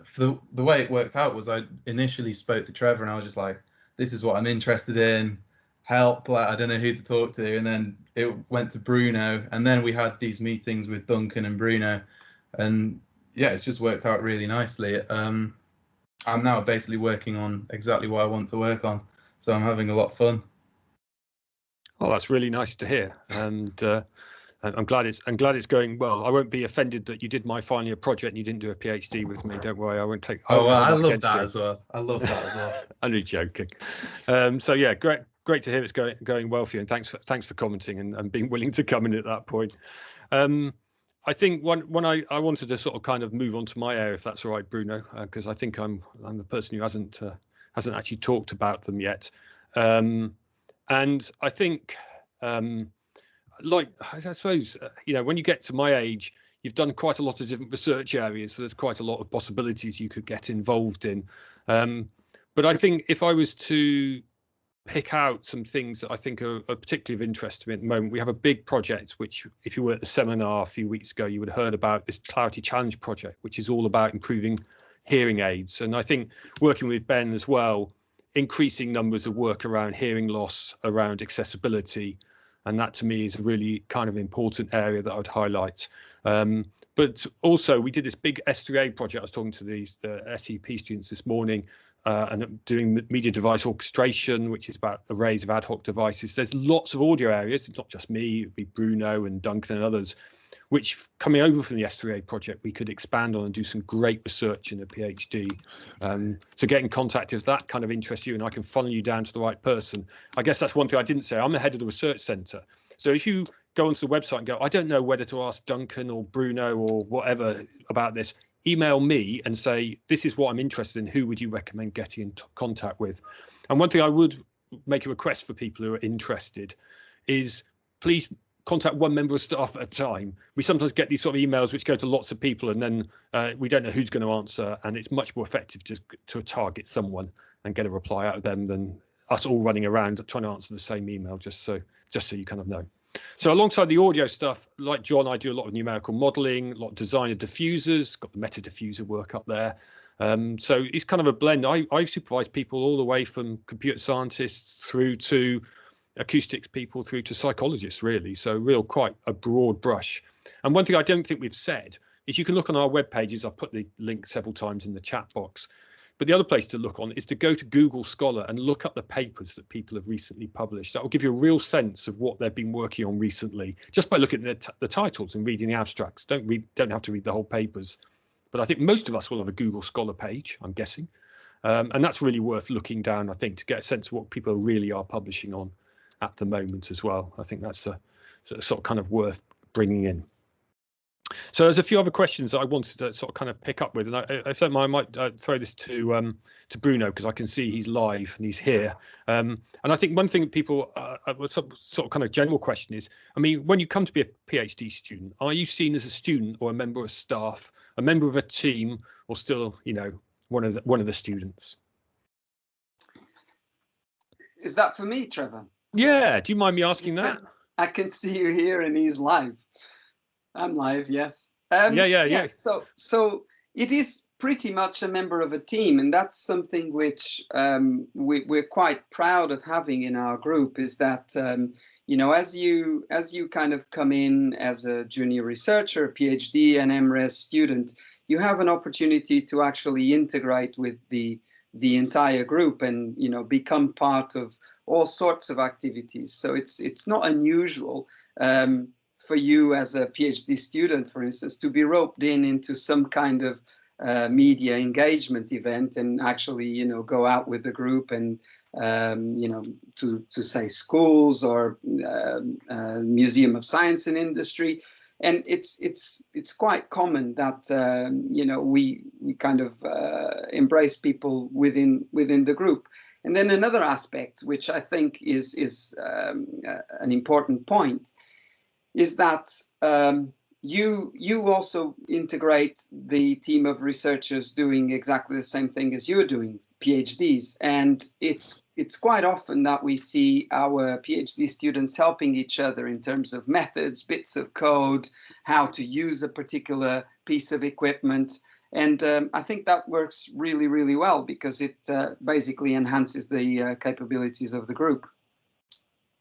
the way it worked out was I initially spoke to Trevor, and I was just like, this is what I'm interested in. Help, like, I don't know who to talk to. And then it went to Bruno. And then we had these meetings with Duncan and Bruno. And yeah, it's just worked out really nicely. I'm now basically working on exactly what I want to work on. So I'm having a lot of fun. Oh, that's really nice to hear, and I'm glad it's going well. I won't be offended that you did my final year project and you didn't do a PhD with me. Don't worry, I won't take. Oh, well, I love that as well. I love that as well. I'm only joking. So yeah, great to hear it's going well for you, and thanks for commenting and being willing to come in at that point. I think when I wanted to sort of kind of move on to my area, if that's all right, Bruno, because I think I'm the person who hasn't actually talked about them yet. And I think, like, I suppose, you know, when you get to my age, you've done quite a lot of different research areas, so there's quite a lot of possibilities you could get involved in. But I think if I was to pick out some things that I think are particularly of interest to me at the moment, we have a big project, which if you were at the seminar a few weeks ago, you would have heard about this Clarity Challenge project, which is all about improving hearing aids. And I think working with Ben as well, increasing numbers of work around hearing loss, around accessibility, and that to me is a really kind of important area that I would highlight. But also we did this big S3A project. I was talking to these SEP students this morning, and doing media device orchestration, which is about arrays of ad hoc devices. There's lots of audio areas. It's not just me, it'd be Bruno and Duncan and others, which coming over from the S3A project, we could expand on and do some great research in a PhD. So get in contact if that kind of interests you, and I can funnel you down to the right person. I guess that's one thing I didn't say. I'm the head of the research centre. So if you go onto the website and go, I don't know whether to ask Duncan or Bruno or whatever about this, email me and say, this is what I'm interested in. Who would you recommend getting in contact with? And one thing I would make a request for people who are interested is please contact one member of staff at a time. We sometimes get these sort of emails which go to lots of people, and then we don't know who's going to answer, and it's much more effective to target someone and get a reply out of them than us all running around trying to answer the same email, just so you kind of know. So alongside the audio stuff, like John, I do a lot of numerical modeling, a lot of design of diffusers, got the meta diffuser work up there. So it's kind of a blend. I supervise people all the way from computer scientists through to acoustics people through to psychologists, really. So quite a broad brush. And one thing I don't think we've said is you can look on our web pages. I've put the link several times in the chat box. But the other place to look on is to go to Google Scholar and look up the papers that people have recently published. That will give you a real sense of what they've been working on recently, just by looking at the titles and reading the abstracts. Don't have to read the whole papers. But I think most of us will have a Google Scholar page, I'm guessing. And that's really worth looking down, I think, to get a sense of what people really are publishing on at the moment as well. I think that's a sort of kind of worth bringing in. So there's a few other questions that I wanted to sort of kind of pick up with, and I thought I might throw this to Bruno, because I can see he's live and he's here. And I think one thing that people, sort of kind of general question is, I mean, when you come to be a PhD student, are you seen as a student or a member of staff, a member of a team, or still, you know, one of the students? Is that for me, Trevor? Yeah. Do you mind me asking that? I can see you here, and he's live. I'm live, yes. Yeah. So it is pretty much a member of a team, and that's something which we're quite proud of having in our group. Is that you know, as you kind of come in as a junior researcher, a PhD, and MRes student, you have an opportunity to actually integrate with the entire group, and you know, become part of all sorts of activities. So it's not unusual for you as a PhD student, for instance, to be roped into some kind of media engagement event, and actually, you know, go out with the group and you know, to say schools or Museum of Science and Industry. And it's quite common that you know, we kind of embrace people within the group. And then another aspect, which I think is an important point, is that you also integrate the team of researchers doing exactly the same thing as you're doing, PhDs. And it's quite often that we see our PhD students helping each other in terms of methods, bits of code, how to use a particular piece of equipment. And I think that works really, really well, because it basically enhances the capabilities of the group.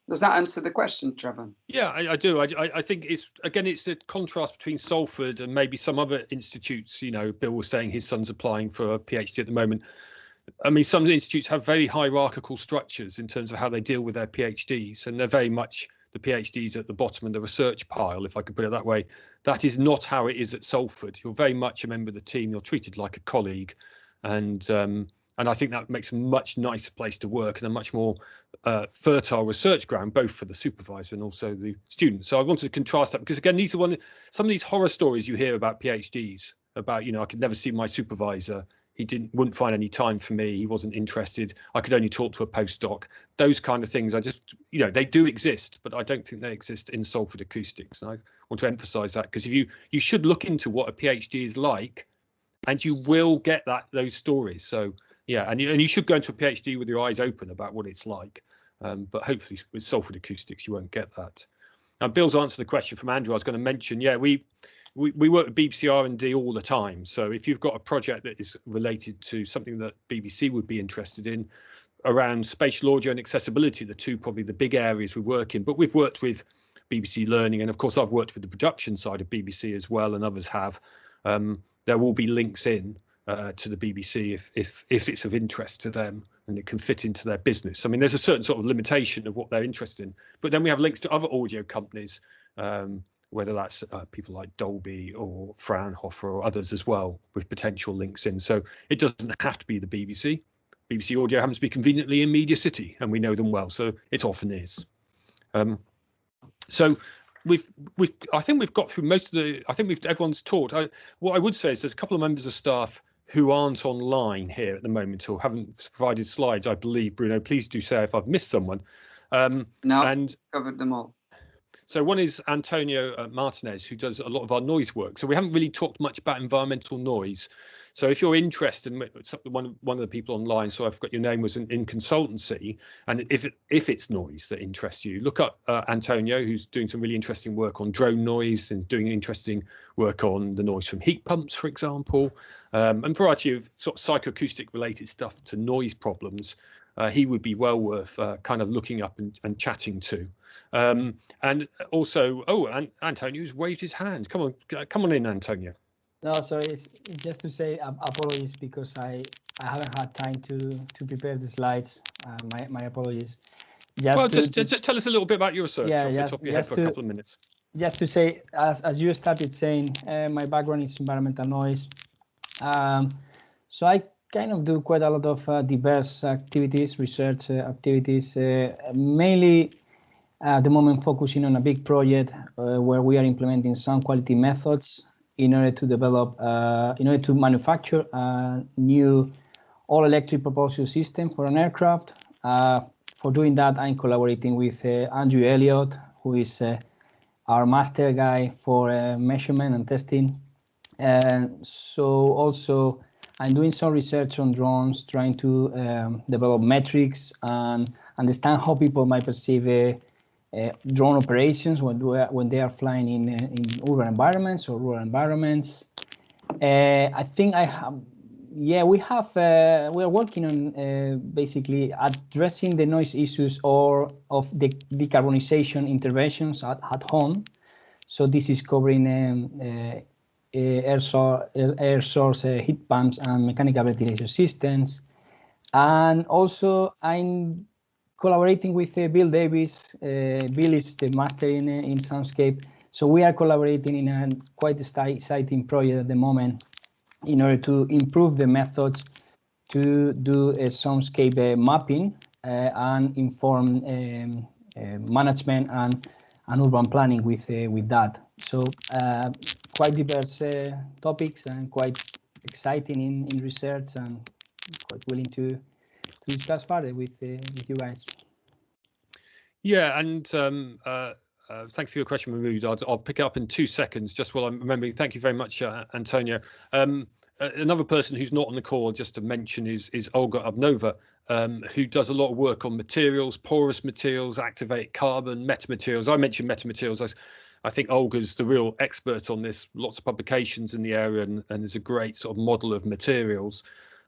Does that answer the question, Trevor? Yeah, I do. I think it's the contrast between Salford and maybe some other institutes. You know, Bill was saying his son's applying for a PhD at the moment. I mean, some institutes have very hierarchical structures in terms of how they deal with their PhDs, and they're very much the PhDs at the bottom of the research pile, if I could put it that way. That is not how it is at Salford. You're very much a member of the team. You're treated like a colleague, and I think that makes a much nicer place to work and a much more fertile research ground, both for the supervisor and also the students. So I wanted to contrast that, because again, some of these horror stories you hear about PhDs, about, you know, I could never see my supervisor. He wouldn't find any time for me. He wasn't interested. I could only talk to a postdoc. Those kind of things, you know, they do exist, but I don't think they exist in Salford Acoustics. And I want to emphasize that, because you should look into what a PhD is like, and you will get those stories. So yeah, and you should go into a PhD with your eyes open about what it's like. But hopefully with Salford Acoustics, you won't get that. Now, Bill's answered the question from Andrew. I was going to mention, yeah, we work with BBC R&D all the time. So if you've got a project that is related to something that BBC would be interested in around spatial audio and accessibility, the two probably the big areas we work in. But we've worked with BBC Learning, and of course I've worked with the production side of BBC as well, and others have. There will be links in to the BBC if it's of interest to them and it can fit into their business. I mean, there's a certain sort of limitation of what they're interested in, but then we have links to other audio companies, whether that's people like Dolby or Fraunhofer or others as well, with potential links in. So it doesn't have to be the BBC. BBC Audio happens to be conveniently in Media City, and we know them well, so it often is. So I think we've got through most of the. I think everyone's talked. What I would say is there's a couple of members of staff who aren't online here at the moment or haven't provided slides, I believe. Bruno, please do say if I've missed someone. No, and covered them all. So one is Antonio Martinez, who does a lot of our noise work. So we haven't really talked much about environmental noise. So if you're interested, one of the people online, so I forgot your name, was in consultancy, and if it's noise that interests you, look up Antonio, who's doing some really interesting work on drone noise and doing interesting work on the noise from heat pumps, for example, and a variety of sort of psychoacoustic related stuff to noise problems. He would be well worth kind of looking up and chatting to. And also, Antonio's waved his hand. Come on in, Antonio. No, sorry, it's just to say apologies because I haven't had time to prepare the slides. My apologies. Just tell us a little bit about your research off the top of your head for a couple of minutes. Just to say, as you started saying, my background is environmental noise. So I kind of do quite a lot of diverse activities, research activities, mainly at the moment focusing on a big project where we are implementing sound quality methods in order to develop, in order to manufacture a new all-electric propulsion system for an aircraft. For doing that, I'm collaborating with Andrew Elliott, who is our master guy for measurement and testing. And so also I'm doing some research on drones, trying to develop metrics and understand how people might perceive drone operations when they are flying in urban environments or rural environments. I think we are working on basically addressing the noise issues or of the decarbonization interventions at home. So this is covering air source heat pumps and mechanical ventilation systems. And also I'm collaborating with Bill Davis. Bill is the master in soundscape. So we are collaborating in a quite exciting project at the moment in order to improve the methods to do a soundscape mapping and inform management and urban planning with that. So quite diverse topics and quite exciting in research, and quite willing to discuss further with you guys. Yeah, and thank you for your question, Mahmood. I'll pick it up in 2 seconds, just while I'm remembering. Thank you very much, Antonio. Another person who's not on the call, just to mention, is Olga Obnova, who does a lot of work on materials, porous materials, activate carbon, metamaterials. I mentioned metamaterials. I think Olga's the real expert on this. Lots of publications in the area, and is a great sort of model of materials.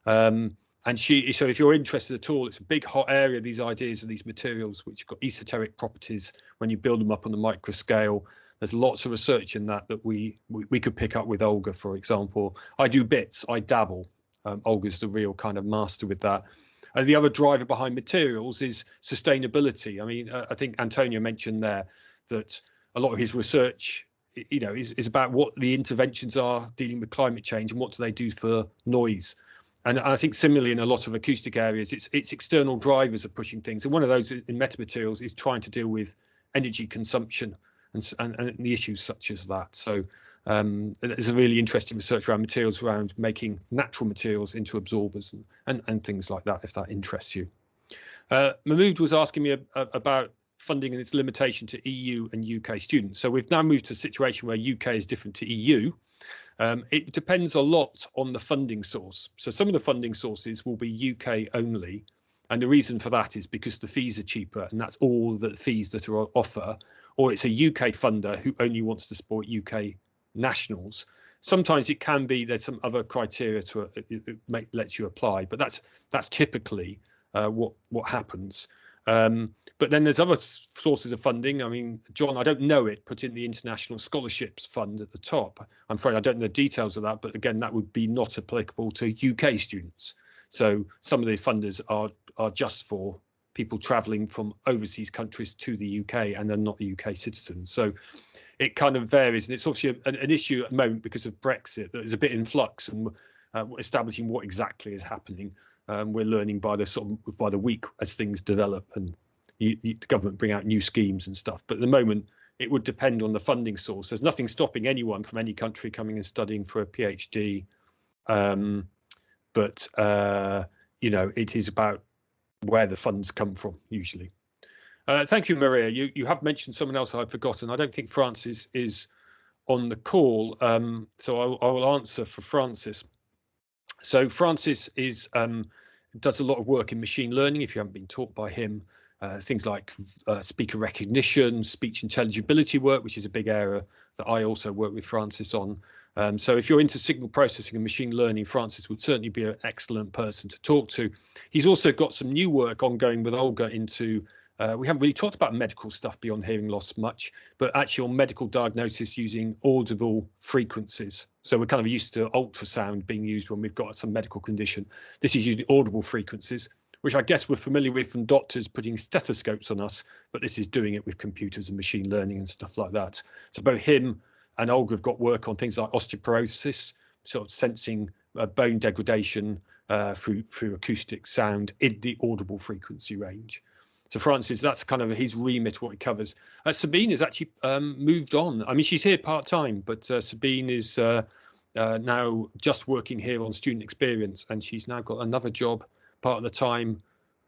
And so if you're interested at all, it's a big hot area, these ideas of these materials, which have got esoteric properties when you build them up on the micro scale. There's lots of research in that we could pick up with Olga, for example. I do bits, I dabble. Olga's the real kind of master with that. And the other driver behind materials is sustainability. I mean, I think Antonio mentioned there that a lot of his research, is about what the interventions are dealing with climate change and what do they do for noise. And I think similarly in a lot of acoustic areas, it's external drivers are pushing things. And one of those in metamaterials is trying to deal with energy consumption and the issues such as that. So there's a really interesting research around materials, around making natural materials into absorbers and things like that, if that interests you. Mahmood was asking me about funding and its limitation to EU and UK students. So we've now moved to a situation where UK is different to EU. It depends a lot on the funding source. So some of the funding sources will be UK only. And the reason for that is because the fees are cheaper, and that's all the fees that are on offer. Or it's a UK funder who only wants to support UK nationals. Sometimes it can be there's some other criteria to lets you apply, but that's typically what happens. But then there's other sources of funding. I mean, John, I don't know it, put in the International Scholarships Fund at the top. I'm afraid I don't know the details of that, but again, that would be not applicable to UK students. So some of the funders are just for people travelling from overseas countries to the UK and they're not UK citizens. So it kind of varies, and it's obviously an issue at the moment because of Brexit that is a bit in flux, and establishing what exactly is happening. We're learning by the week as things develop and the government bring out new schemes and stuff. But at the moment, it would depend on the funding source. There's nothing stopping anyone from any country coming and studying for a PhD. But it is about where the funds come from usually. Thank you, Maria. You have mentioned someone else I've forgotten. I don't think Francis is on the call, so I will answer for Francis. So Francis does a lot of work in machine learning. If you haven't been taught by him, things like speaker recognition, speech intelligibility work, which is a big area that I also work with Francis on. So if you're into signal processing and machine learning, Francis would certainly be an excellent person to talk to. He's also got some new work ongoing with Olga into, we haven't really talked about medical stuff beyond hearing loss much, but actually on medical diagnosis using audible frequencies. So we're kind of used to ultrasound being used when we've got some medical condition. This is using audible frequencies, which I guess we're familiar with from doctors putting stethoscopes on us, but this is doing it with computers and machine learning and stuff like that. So both him and Olga have got work on things like osteoporosis, sort of sensing bone degradation through acoustic sound in the audible frequency range. So Francis, that's kind of his remit, what he covers. Sabine has actually moved on. I mean, she's here part-time, but Sabine is now just working here on student experience, and she's now got another job part of the time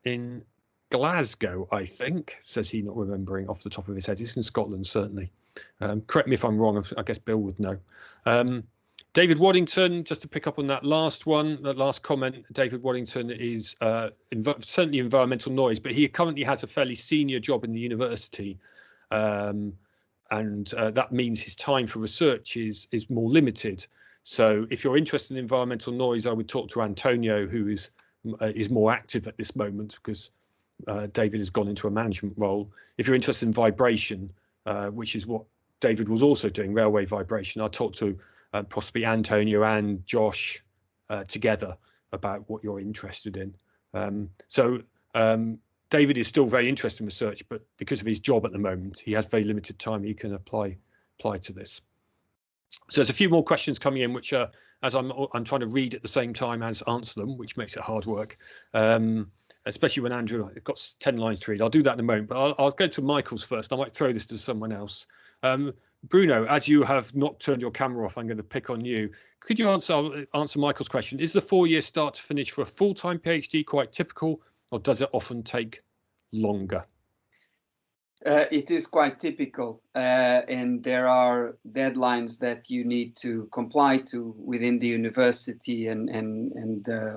in Glasgow, I think, says he, not remembering off the top of his head. It's in Scotland, certainly. Correct me if I'm wrong, I guess Bill would know. David Waddington, just to pick up on that last one, that last comment, David Waddington is certainly environmental noise, but he currently has a fairly senior job in the university. And that means his time for research is more limited. So if you're interested in environmental noise, I would talk to Antonio, who is more active at this moment, because David has gone into a management role. If you're interested in vibration, which is what David was also doing, railway vibration, I'll talk to possibly Antonio and Josh together about what you're interested in. David is still very interested in research, but because of his job at the moment, he has very limited time he can apply to this. So there's a few more questions coming in, which as I'm trying to read at the same time as answer them, which makes it hard work. Especially when Andrew got 10 lines to read. I'll do that in a moment, but I'll go to Michael's first. I might throw this to someone else. Bruno, as you have not turned your camera off, I'm going to pick on you. Could you answer Michael's question? Is the 4-year start to finish for a full-time PhD quite typical, or does it often take longer? It is quite typical, and there are deadlines that you need to comply to within the university and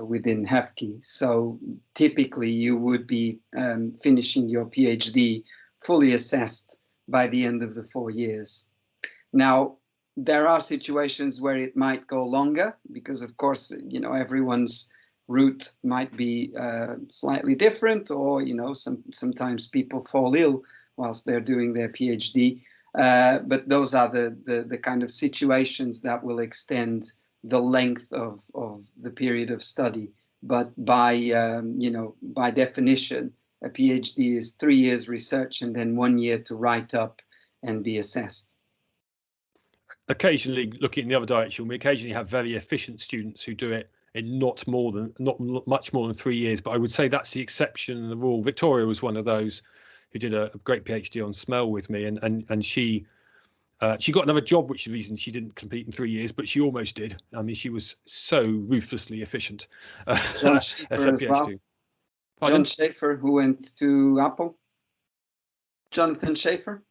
within HEFKI. So typically you would be finishing your PhD fully assessed by the end of the 4 years. Now, there are situations where it might go longer because, of course, you know, everyone's route might be slightly different, or, you know, sometimes people fall ill whilst they're doing their PhD. But those are the kind of situations that will extend the length of the period of study. But by definition, a PhD is 3 years research and then 1 year to write up and be assessed. Occasionally, looking in the other direction, we occasionally have very efficient students who do it in not much more than 3 years. But I would say that's the exception and the rule. Victoria was one of those who did a great PhD on smell with me, and she got another job, which is the reason she didn't complete in 3 years, but she almost did. I mean, she was so ruthlessly efficient as a PhD. Well. John Schaefer, who went to Apple. Jonathan Schaefer.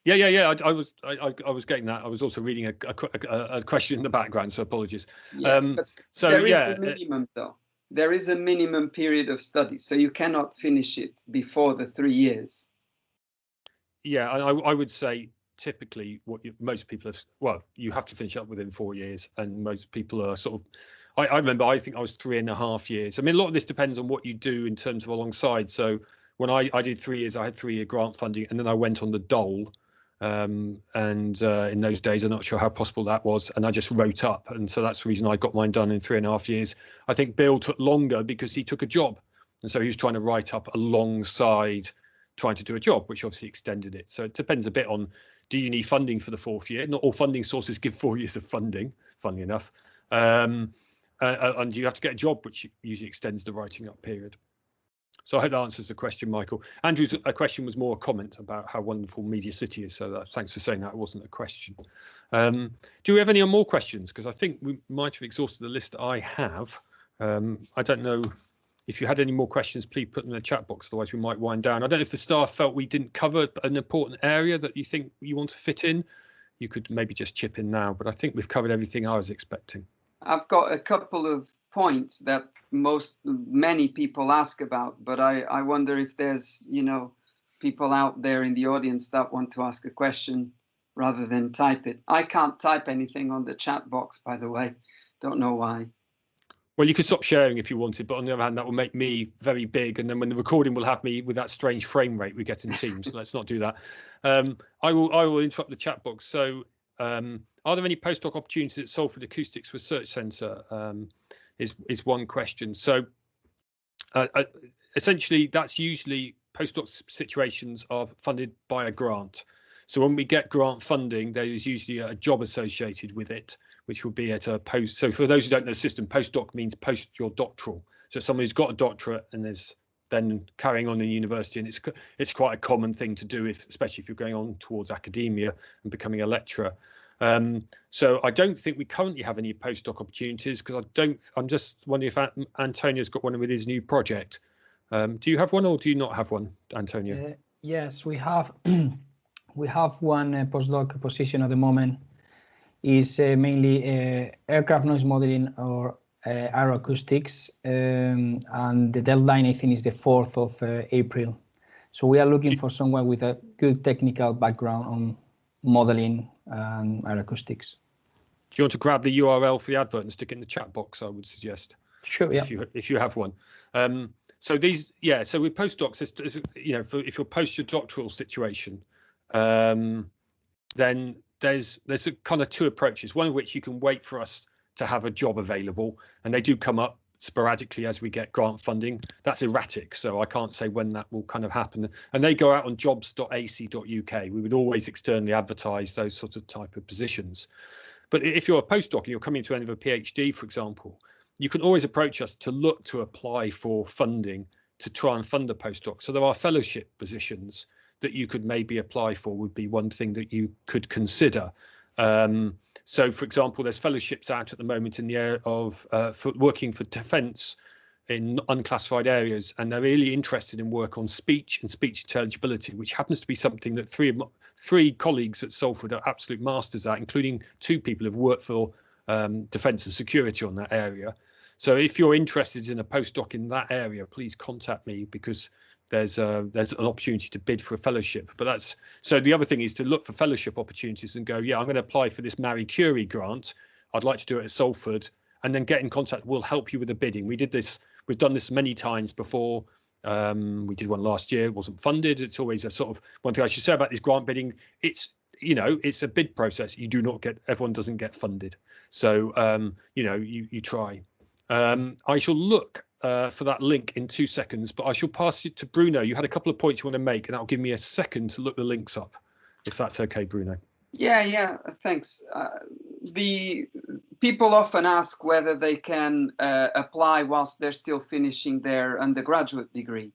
Yeah. I was getting that. I was also reading a question in the background, so apologies. Yeah, so there is a minimum, though. There is a minimum period of study, so you cannot finish it before the 3 years. Yeah, I would say typically most people have, well, you have to finish up within 4 years, and most people are sort of, I remember, I think I was 3.5 years. I mean, a lot of this depends on what you do in terms of alongside. So when I did 3 years, I had 3 year grant funding, and then I went on the dole. In those days, I'm not sure how possible that was, and I just wrote up, and so that's the reason I got mine done in 3.5 years. I think Bill took longer because he took a job, and so he was trying to write up alongside trying to do a job, which obviously extended it. So it depends a bit on, do you need funding for the 4th year? Not all funding sources give 4 years of funding, funnily enough, and you have to get a job, which usually extends the writing up period. So I hope that answers the question, Michael. Andrew's question was more a comment about how wonderful Media City is. So thanks for saying that. It wasn't a question. Do we have any more questions? Because I think we might have exhausted the list I have. I don't know if you had any more questions, please put them in the chat box. Otherwise, we might wind down. I don't know if the staff felt we didn't cover an important area that you think you want to fit in. You could maybe just chip in now, but I think we've covered everything I was expecting. I've got a couple of points that many people ask about, but I wonder if there's, people out there in the audience that want to ask a question rather than type it. I can't type anything on the chat box, by the way. Don't know why. Well, you could stop sharing if you wanted, but on the other hand, that will make me very big. And then when the recording will have me with that strange frame rate we get in Teams. So let's not do that. I will interrupt the chat box. So are there any postdoc opportunities at Salford Acoustics Research Centre is one question. So essentially, that's usually postdoc situations are funded by a grant. So when we get grant funding, there is usually a job associated with it, which will be at a post. So for those who don't know the system, postdoc means post your doctoral. So someone who's got a doctorate and is then carrying on in university, and it's quite a common thing to do, especially if you're going on towards academia and becoming a lecturer. So I don't think we currently have any postdoc opportunities because I'm just wondering if Antonio's got one with his new project. Do you have one or do you not have one, Antonio? Yes, we have. We have one postdoc position at the moment. Is mainly aircraft noise modeling or aeroacoustics, and the deadline I think is the 4th of April. So we are looking for someone with a good technical background on modeling and aeroacoustics. Do you want to grab the URL for the advert and stick it in the chat box? I would suggest. Sure. Yeah. If you have one. So these, so with postdocs, if you're post your doctoral situation, then there's a kind of two approaches. One of which you can wait for us to have a job available, and they do come up sporadically as we get grant funding. That's erratic, so I can't say when that will kind of happen. And they go out on jobs.ac.uk. We would always externally advertise those sorts of type of positions. But if you're a postdoc and you're coming to the end of a PhD, for example, you can always approach us to look to apply for funding to try and fund a postdoc. So there are fellowship positions that you could maybe apply for, would be one thing that you could consider. So, for example, there's fellowships out at the moment in the area of for working for defence in unclassified areas, and they're really interested in work on speech and speech intelligibility, which happens to be something that three colleagues at Salford are absolute masters at, including 2 people who've worked for defence and security on that area. So if you're interested in a postdoc in that area, please contact me, because there's an opportunity to bid for a fellowship. But that's so the other thing is to look for fellowship opportunities and go, yeah, I'm going to apply for this Marie Curie grant. I'd like to do it at Salford, and then get in contact. We'll help you with the bidding. We've done this many times before. We did one last year. It wasn't funded. It's always a sort of one thing I should say about this grant bidding. It's a bid process. You do not get, everyone doesn't get funded. So you try. I shall look for that link in 2 seconds, but I shall pass it to Bruno. You had a couple of points you want to make, and that'll give me a second to look the links up, if that's okay, Bruno. Yeah, thanks. The people often ask whether they can apply whilst they're still finishing their undergraduate degree.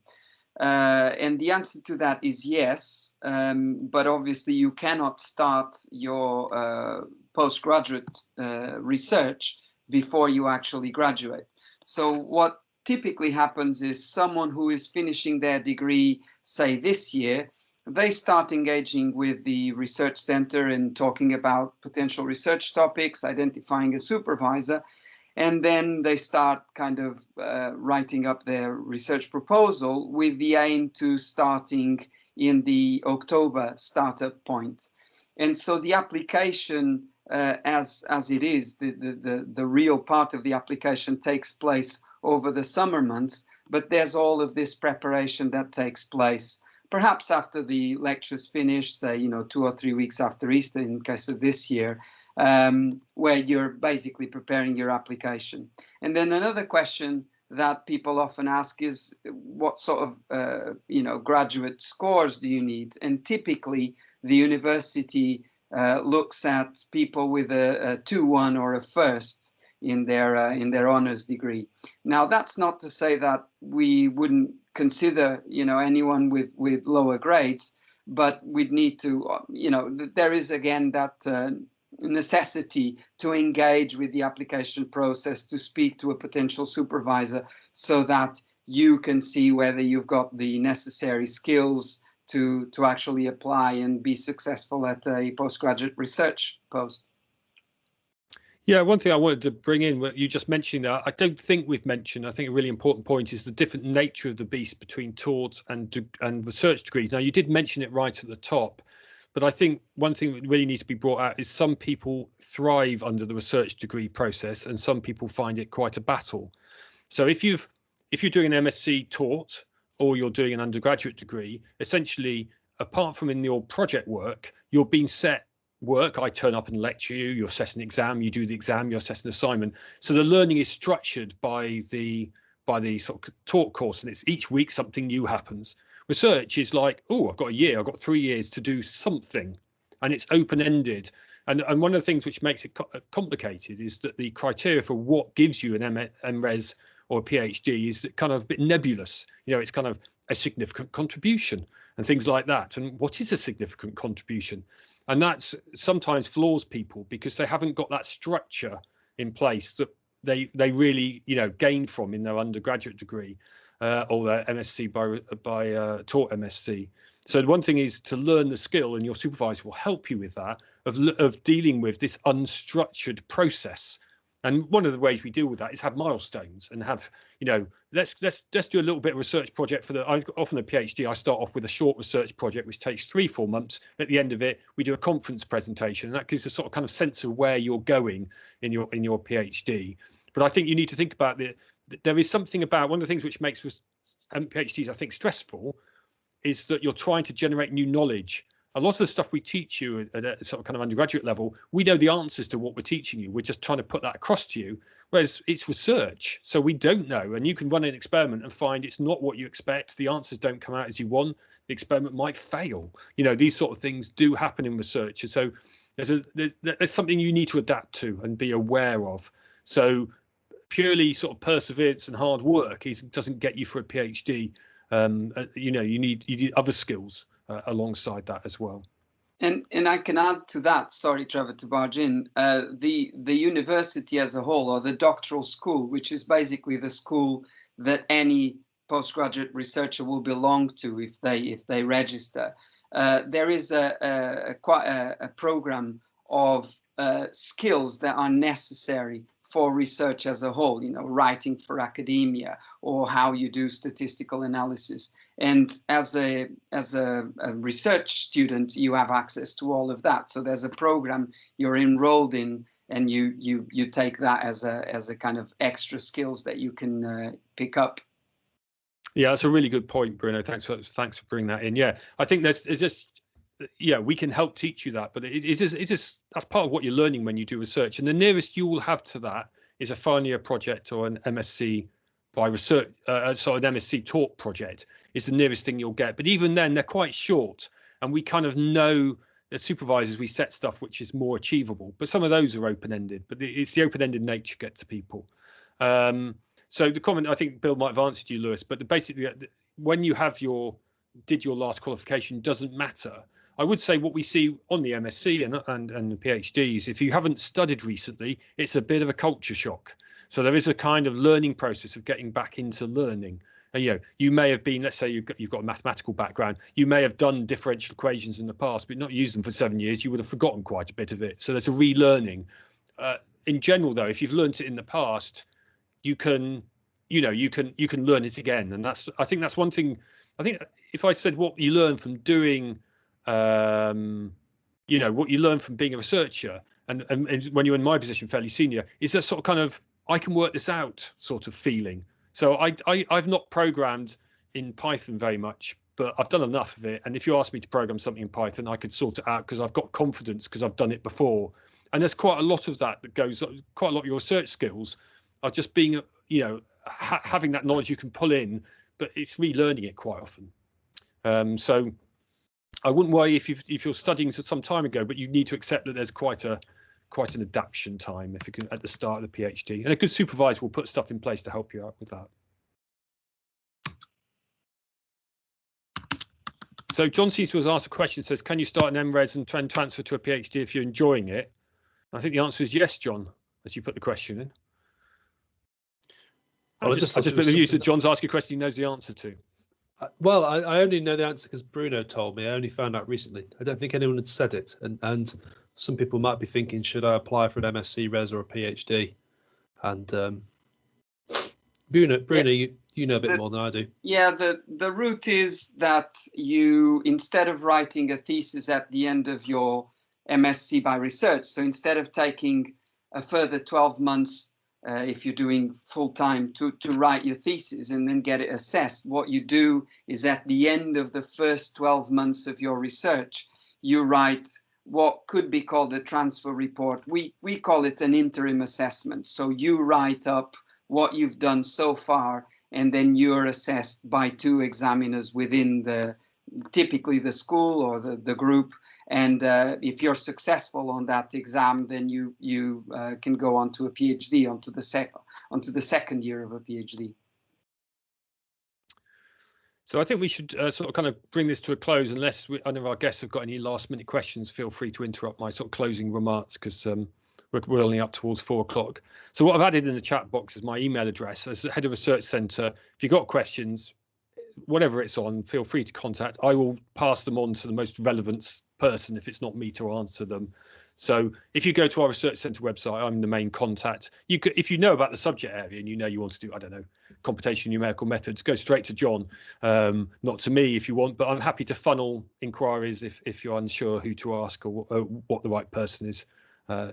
And the answer to that is yes, but obviously you cannot start your postgraduate research before you actually graduate. So what typically happens is someone who is finishing their degree, say this year, they start engaging with the research center and talking about potential research topics, identifying a supervisor, and then they start kind of writing up their research proposal with the aim to starting in the October startup point. And so the application, as it is, the real part of the application takes place over the summer months, but there's all of this preparation that takes place perhaps after the lectures finish, say, 2 or 3 weeks after Easter in case of this year, where you're basically preparing your application. And then another question that people often ask is what sort of, graduate scores do you need? And typically the university looks at people with a 2-1 or a first in their honors degree. Now, that's not to say that we wouldn't consider, anyone with lower grades, but we'd need to, there is again that necessity to engage with the application process, to speak to a potential supervisor, so that you can see whether you've got the necessary skills to actually apply and be successful at a postgraduate research post. Yeah, one thing I wanted to bring in, what you just mentioned, I don't think we've mentioned, I think a really important point is the different nature of the beast between taught and research degrees. Now, you did mention it right at the top, but I think one thing that really needs to be brought out is some people thrive under the research degree process and some people find it quite a battle. So if you're doing an MSc taught or you're doing an undergraduate degree, essentially, apart from in your project work, you're being set work. I turn up and lecture you, you assess an exam, you do the exam, you assess an assignment. So the learning is structured by the sort of taught course, and it's each week something new happens. Research is like, oh, I've got a year, I've got 3 years to do something, and it's open-ended. And one of the things which makes it complicated is that the criteria for what gives you an MRes or a PhD is kind of a bit nebulous. You know, it's kind of a significant contribution and things like that. And what is a significant contribution? And that sometimes flaws people because they haven't got that structure in place that they really, you know, gain from in their undergraduate degree or their MSc by taught MSc. So one thing is to learn the skill, and your supervisor will help you with that, of dealing with this unstructured process. And one of the ways we deal with that is have milestones and have, you know, let's do a little bit of research project for often a PhD. I start off with a short research project which takes 3-4 months. At the end of it, we do a conference presentation, and that gives a sort of kind of sense of where you're going in your PhD. But I think you need to think about there is something about one of the things which makes PhDs, I think, stressful is that you're trying to generate new knowledge. A lot of the stuff we teach you at a sort of kind of undergraduate level, we know the answers to what we're teaching you. We're just trying to put that across to you, whereas it's research. So we don't know, and you can run an experiment and find it's not what you expect. The answers don't come out as you want. The experiment might fail. You know, these sort of things do happen in research. And so there's something you need to adapt to and be aware of. So purely sort of perseverance and hard work doesn't get you for a PhD. You know, you need other skills alongside that as well. And I can add to that, sorry, Trevor, to barge in, the university as a whole, or the doctoral school, which is basically the school that any postgraduate researcher will belong to if they register. There is quite a program of skills that are necessary for research as a whole, you know, writing for academia or how you do statistical analysis. And as a research student, you have access to all of that. So there's a program you're enrolled in, and you take that as a kind of extra skills that you can pick up. Yeah, that's a really good point, Bruno. Thanks for bringing that in. Yeah, I think it's just, yeah, we can help teach you that, but it's just that's part of what you're learning when you do research. And the nearest you will have to that is a final year project or an MSc by research, sort of an MSc taught project is the nearest thing you'll get. But even then, they're quite short, and we kind of know as supervisors we set stuff which is more achievable. But some of those are open-ended. But it's the open-ended nature gets to people. So the comment, I think Bill might have answered you, Lewis, but basically when you have did your last qualification doesn't matter. I would say what we see on the MSc and the PhDs, if you haven't studied recently, it's a bit of a culture shock. So there is a kind of learning process of getting back into learning. And, you know, you may have been, let's say you've got a mathematical background, you may have done differential equations in the past, but not used them for 7 years, you would have forgotten quite a bit of it. So there's a relearning. In general, though, if you've learned it in the past, you can learn it again. And I think that's one thing. I think if I said what you learn from doing, what you learn from being a researcher, and when you're in my position, fairly senior, is that sort of kind of, I can work this out sort of feeling. So I've not programmed in Python very much, but I've done enough of it. And if you ask me to program something in Python, I could sort it out because I've got confidence because I've done it before. And there's quite a lot of that goes, quite a lot of your research skills are just being, having that knowledge you can pull in, but it's relearning it quite often. So I wouldn't worry if you're studying some time ago, but you need to accept that there's quite an adaptation time if you can at the start of the PhD, and a good supervisor will put stuff in place to help you out with that. So John seems to have asked a question, says, can you start an MRes and transfer to a PhD if you're enjoying it? I think the answer is yes, John, as you put the question in. I just been amused that John's asking a question he knows the answer to. Well, I only know the answer because Bruno told me. I only found out recently. I don't think anyone had said it. And some people might be thinking, should I apply for an MSc Res or a PhD? And Bruno, you know a bit more than I do. Yeah, the route is that you, instead of writing a thesis at the end of your MSc by research, so instead of taking a further 12 months, if you're doing full-time, to write your thesis and then get it assessed, what you do is at the end of the first 12 months of your research, you write what could be called a transfer report. We call it an interim assessment. So you write up what you've done so far, and then you're assessed by 2 examiners within typically the school or the group. And if you're successful on that exam, then you can go on to a PhD, onto the second year of a PhD. So I think we should sort of kind of bring this to a close, unless any of our guests have got any last minute questions. Feel free to interrupt my sort of closing remarks, because we're only up towards 4 o'clock. So what I've added in the chat box is my email address. As the head of research centre, if you've got questions, whatever it's on, feel free to contact. I will pass them on to the most relevant person if it's not me to answer them. So if you go to our research centre website, I'm the main contact. You could, if you know about the subject area and you know you want to do, I don't know, computational numerical methods, go straight to John, not to me if you want, but I'm happy to funnel inquiries if you're unsure who to ask or what the right person is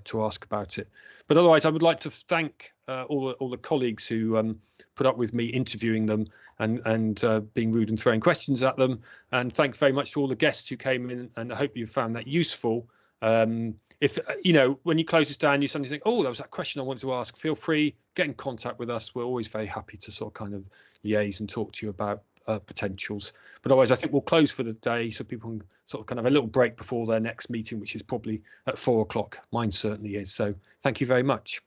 to ask about it. But otherwise, I would like to thank all the colleagues who put up with me interviewing them and being rude and throwing questions at them. And thanks very much to all the guests who came in, and I hope you found that useful. If you know, when you close this down, you suddenly think, oh, that was that question I wanted to ask, feel free, get in contact with us. We're always very happy to sort of kind of liaise and talk to you about potentials. But otherwise, I think we'll close for the day so people can sort of kind of have a little break before their next meeting, which is probably at 4 o'clock. Mine certainly is. So thank you very much.